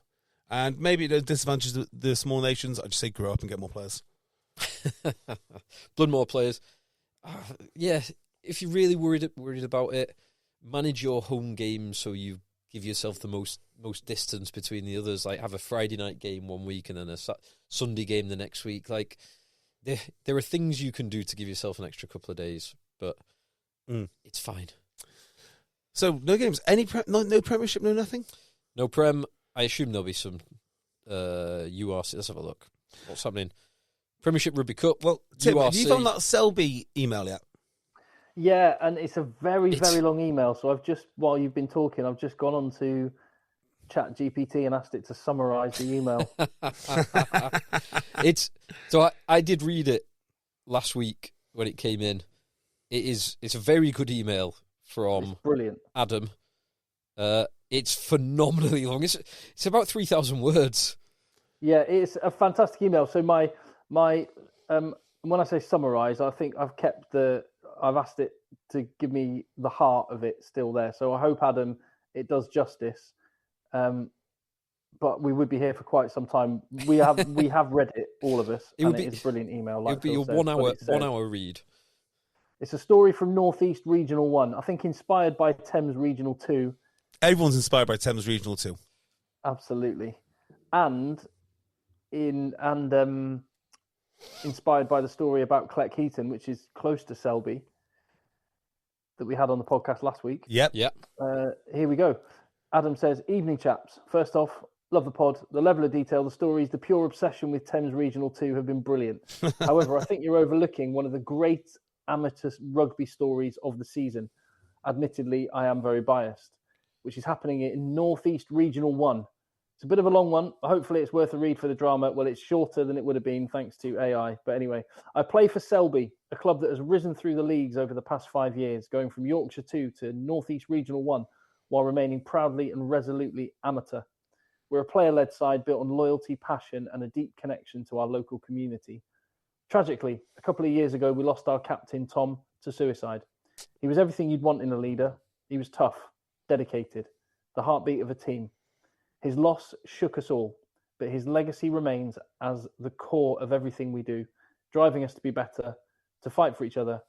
And maybe the disadvantage of the small nations, I'd just say grow up and get more players. Blood more players. Yeah, if you're really worried about it, manage your home games so you give yourself the most distance between the others. Like have a Friday night game one week and then a Sunday game the next week. Like there are things you can do to give yourself an extra couple of days, but it's fine. So no games, no Premiership, no nothing. No Prem. I assume there'll be some URC. Let's have a look. What's happening? Premiership Rugby Cup. Well, Tim, URC. have you found that Selby email yet? Yeah, and it's a very long email. So while you've been talking, I've just gone on to ChatGPT and asked it to summarise the email. I did read it last week when it came in. It's a very good email from It's brilliant. Adam. It's phenomenally long. It's about 3,000 words. Yeah, it's a fantastic email. So my when I say summarise, I think I've asked it to give me the heart of it still there. So I hope, Adam, it does justice. But we would be here for quite some time. We have read it, all of us. It's a brilliant email. It would be a 1 hour read. It's a story from North East Regional 1. I think inspired by Thames Regional 2. Everyone's inspired by Thames Regional 2. Absolutely. And inspired by the story about Cleckheaton, which is close to Selby, that we had on the podcast last week. Yep. Here we go. Adam says, "Evening, chaps. First off, love the pod. The level of detail, the stories, the pure obsession with Thames Regional 2 have been brilliant. However, I think you're overlooking one of the great amateur rugby stories of the season. Admittedly, I am very biased, which is happening in North East Regional 1. It's a bit of a long one. Hopefully it's worth a read for the drama. Well, it's shorter than it would have been thanks to AI. But anyway, I play for Selby, a club that has risen through the leagues over the past 5 years, going from Yorkshire 2 to North East Regional 1, while remaining proudly and resolutely amateur. We're a player-led side built on loyalty, passion, and a deep connection to our local community. Tragically, a couple of years ago, we lost our captain, Tom, to suicide. He was everything you'd want in a leader. He was tough, dedicated, the heartbeat of a team. His loss shook us all, but his legacy remains as the core of everything we do, driving us to be better, to fight for each other,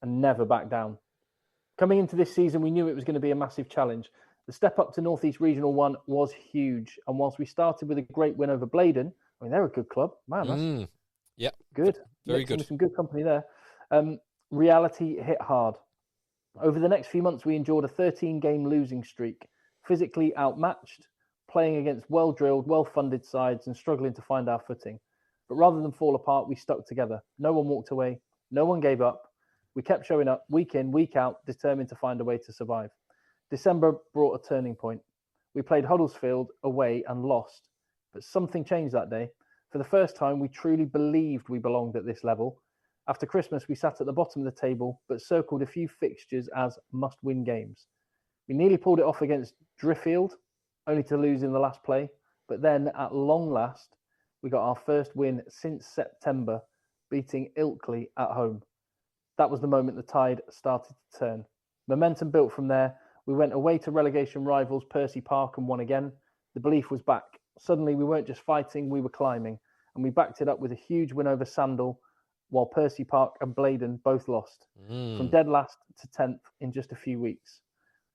and never back down. Coming into this season, we knew it was going to be a massive challenge. The step up to North East Regional 1 was huge, and whilst we started with a great win over Blaydon, I mean, they're a good club. Man, that's good. Very good. Some good company there. Reality hit hard. Over the next few months, we endured a 13-game losing streak, physically outmatched, playing against well-drilled, well-funded sides and struggling to find our footing. But rather than fall apart, we stuck together. No one walked away. No one gave up. We kept showing up week in, week out, determined to find a way to survive. December brought a turning point. We played Huddersfield away and lost. But something changed that day. For the first time, we truly believed we belonged at this level. After Christmas, we sat at the bottom of the table, but circled a few fixtures as must-win games. We nearly pulled it off against Driffield, only to lose in the last play. But then, at long last, we got our first win since September, beating Ilkley at home. That was the moment the tide started to turn. Momentum built from there. We went away to relegation rivals Percy Park and won again. The belief was back. Suddenly, we weren't just fighting, we were climbing. And we backed it up with a huge win over Sandal, while Percy Park and Blaydon both lost. From dead last to 10th in just a few weeks.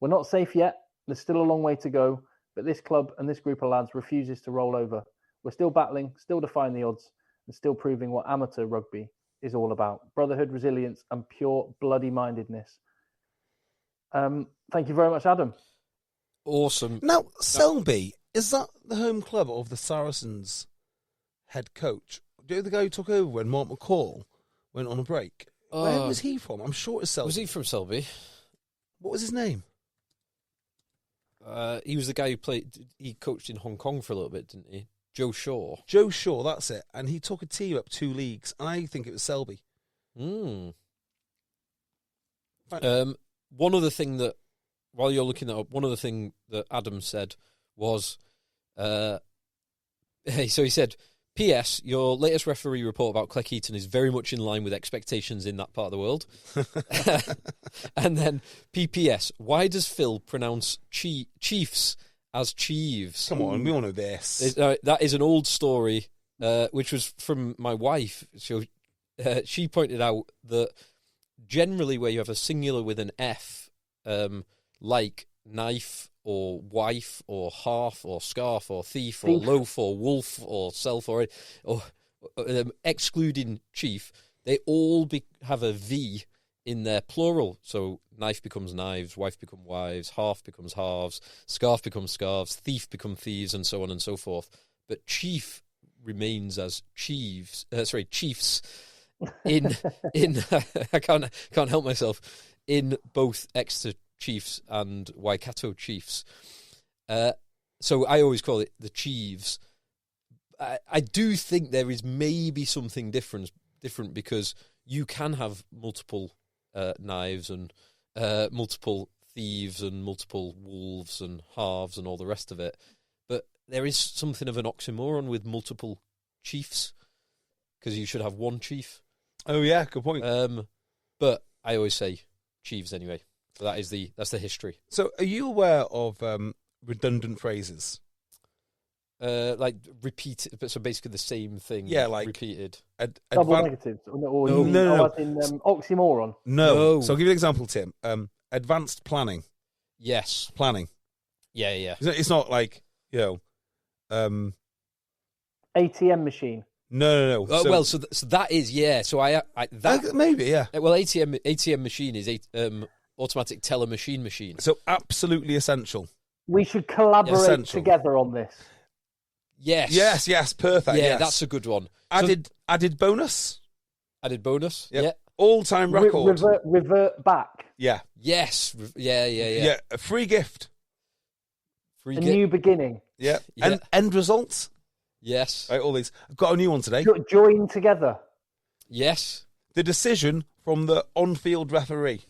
We're not safe yet. There's still a long way to go. But this club and this group of lads refuses to roll over. We're still battling, still defying the odds, and still proving what amateur rugby is all about. Brotherhood, resilience, and pure bloody-mindedness. Thank you very much, Adam. Awesome. Now, Selby, is that the home club of the Saracens head coach? Do you know the guy who took over when Mark McCall went on a break? Where was he from? I'm sure it's Selby. Was he from Selby? What was his name? He was the guy who he coached in Hong Kong for a little bit, didn't he? Joe Shaw. Joe Shaw, that's it. And he took a team up 2 leagues, and I think it was Selby. One other thing that, while you're looking that up, one other thing that Adam said was, so he said, P.S. Your latest referee report about Cleckheaton is very much in line with expectations in that part of the world. And then P.P.S. Why does Phil pronounce Chiefs as Chieves? Come on, we all know this. That is an old story, which was from my wife. So she pointed out that generally where you have a singular with an F, like knife or wife or half or scarf or thief or loaf or wolf or self or excluding chief, they all have a V in their plural. So knife becomes knives, wife becomes wives, half becomes halves, scarf becomes scarves, thief become thieves, and so on and so forth. But chief remains as chiefs. In I can't help myself. In both Exeter Chiefs and Waikato Chiefs. So I always call it the Chiefs. I do think there is maybe something different because you can have multiple knives and multiple thieves and multiple wolves and halves and all the rest of it. But there is something of an oxymoron with multiple chiefs because you should have one chief. Oh yeah, good point. But I always say chiefs anyway. So that's the history. So are you aware of redundant phrases? Like repeat, so basically the same thing. Yeah, like repeated. Double negatives, or no. As in oxymoron. No. So I'll give you an example, Tim. Advanced planning. Yes. Planning. Yeah. It's not like, ATM machine. No. So that is, yeah. So that maybe, yeah. Well, ATM machine is automatic teller machine. So absolutely essential. We should collaborate together on this. Yes, perfect. Yeah, yes. that's a good one. Added bonus. Added bonus. Yep. Yeah. All-time record. Revert back. Yeah. Yes. Yeah. Yeah. A free gift. New beginning. Yeah. Yeah. End results. Yes. Right, all these. I've got a new one today. Join together. Yes. The decision from the on-field referee.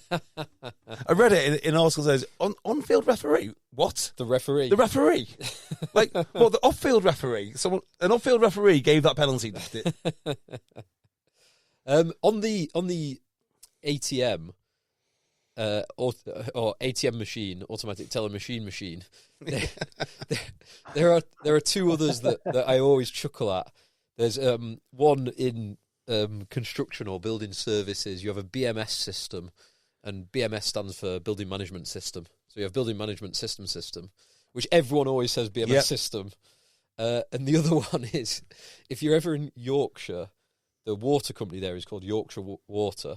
I read it in articles that says, on-field referee? What? The referee. Like, what, the off-field referee? An off-field referee gave that penalty. On the ATM, or ATM machine, automatic teller machine, there are two others that I always chuckle at. There's one in construction or building services. You have a BMS system, and BMS stands for Building Management System. So you have Building Management System, which everyone always says BMS system. And the other one is, if you're ever in Yorkshire, the water company there is called Yorkshire Water,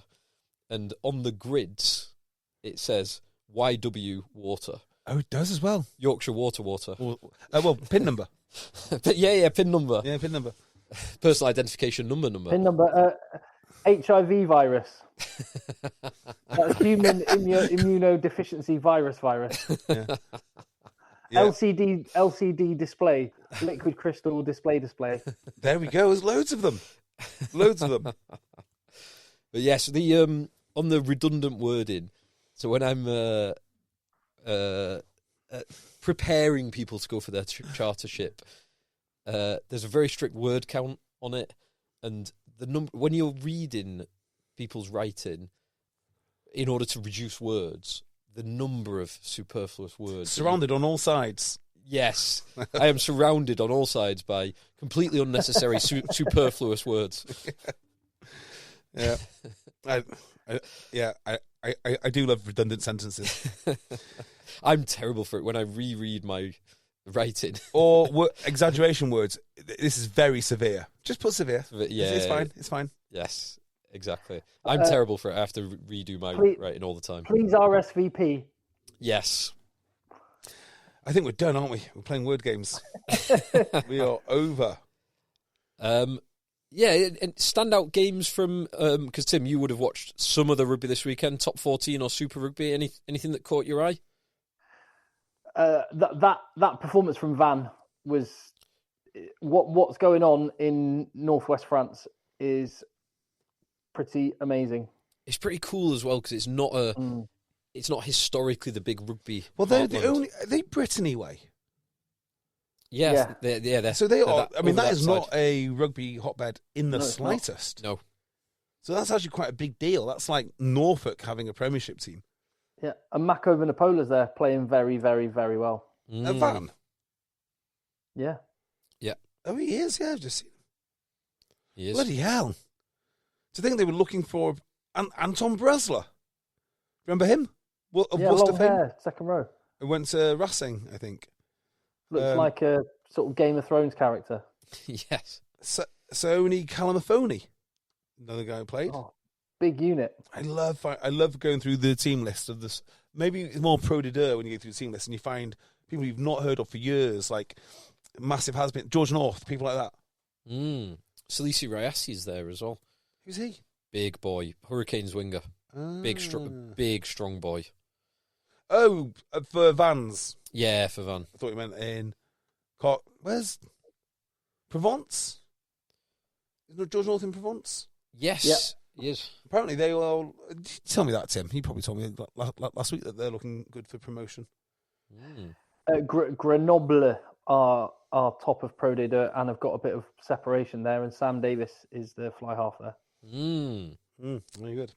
and on the grids it says YW Water. Oh, it does as well. Yorkshire Water. Well, PIN number. But yeah, PIN number. Yeah, PIN number. Personal identification number. PIN number. HIV virus. Human immunodeficiency virus. Yeah. Yeah. LCD display, liquid crystal display. There we go. There's loads of them. But yes, the on the redundant wording. So when I'm preparing people to go for their chartership, there's a very strict word count on it, and the number when you're reading people's writing, in order to reduce words, the number of superfluous words. Surrounded on all sides. Yes, I am surrounded on all sides by completely unnecessary superfluous words. Yeah, I do love redundant sentences. I'm terrible for it when I reread my writing. Or exaggeration words. This is very severe. Just put severe. Yeah, it's fine. Yes, exactly. I'm terrible for it. I have to redo my writing all the time. Please RSVP. Yes. I think we're done, aren't we? We're playing word games. We are over. Yeah, and standout games from because Tim, you would have watched some of the rugby this weekend, top 14 or Super Rugby. Anything that caught your eye? That performance from Van was what's going on in northwest France is pretty amazing. It's pretty cool as well because it's not it's not historically the big rugby. Well, they're are they Brittany way? Yes, yeah. They're, so they are. I mean, that is side. not a rugby hotbed in the slightest. No. So that's actually quite a big deal. That's like Norfolk having a Premiership team. Yeah, and Mako Vannapola's there playing very, very, very well. A Van? Yeah. Yeah. Oh, he is, yeah, I've just seen him. He is. Bloody hell. Do you think they were looking for Anton Bresler? Remember him? Long hair, second row. It went to Racing, I think. Looks like a sort of Game of Thrones character. Yes. Sony Calamafoni, another guy who played. Oh, big unit. I love going through the team list of this. Maybe it's more pro de deux when you go through the team list and you find people you've not heard of for years, like massive has-been George North, people like that. Salisi Rayasi's there as well. Who's he? Big boy, Hurricanes winger. Big strong boy. Oh, for Vans. Yeah, for Van. I thought you meant in. Where's Provence? Isn't George North in Provence? Yes. Yes. Apparently they all. Tell me that, Tim. He probably told me last week that they're looking good for promotion. Grenoble are top of Pro D2 and have got a bit of separation there, and Sam Davis is the fly half there. Very good.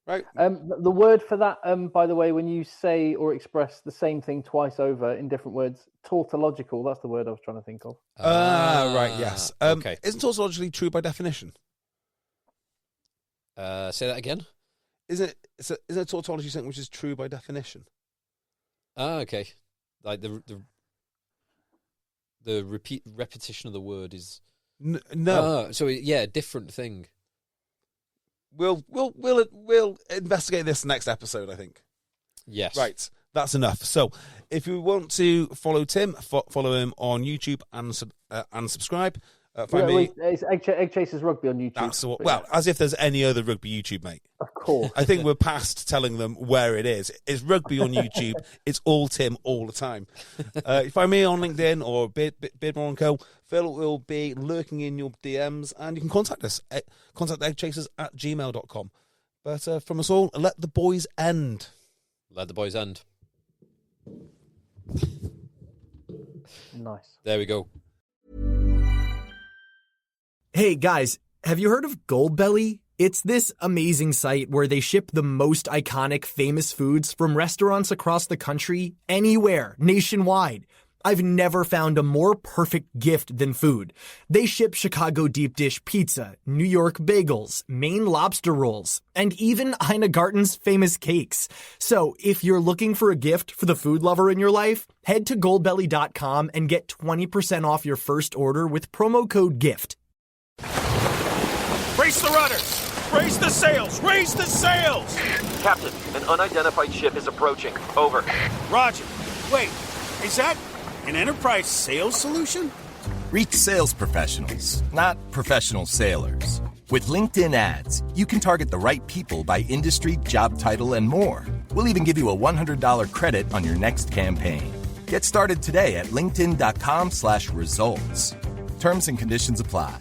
Right. The word for that, by the way, when you say or express the same thing twice over in different words, tautological, that's the word I was trying to think of. Right, yes. Okay. Isn't tautologically true by definition? Say that again? Isn't a tautology something which is true by definition? Okay. Like the repetition of the word is... No. Different thing. We'll investigate this next episode, I think. Yes. Right. That's enough. So, if you want to follow Tim, follow him on YouTube and subscribe. Find me. It's EggChasers Rugby on YouTube. That's as if there's any other rugby YouTube, mate. Of course. I think we're past telling them where it is. It's rugby on YouTube. It's all Tim all the time. You find me on LinkedIn or Beardmore & Co. Phil will be lurking in your DMs, and you can contact us. Contact eggchasers@gmail.com. But from us all, let the boys end. Let the boys end. Nice. There we go. Hey guys, have you heard of Goldbelly? It's this amazing site where they ship the most iconic famous foods from restaurants across the country, anywhere, nationwide. I've never found a more perfect gift than food. They ship Chicago deep dish pizza, New York bagels, Maine lobster rolls, and even Ina Garten's famous cakes. So if you're looking for a gift for the food lover in your life, head to goldbelly.com and get 20% off your first order with promo code GIFT. Brace the rudders! Raise the sails! Raise the sails! Captain, an unidentified ship is approaching. Over. Roger. Wait, is that an enterprise sales solution? Reach sales professionals, not professional sailors. With LinkedIn ads, you can target the right people by industry, job title, and more. We'll even give you a $100 credit on your next campaign. Get started today at linkedin.com/results. Terms and conditions apply.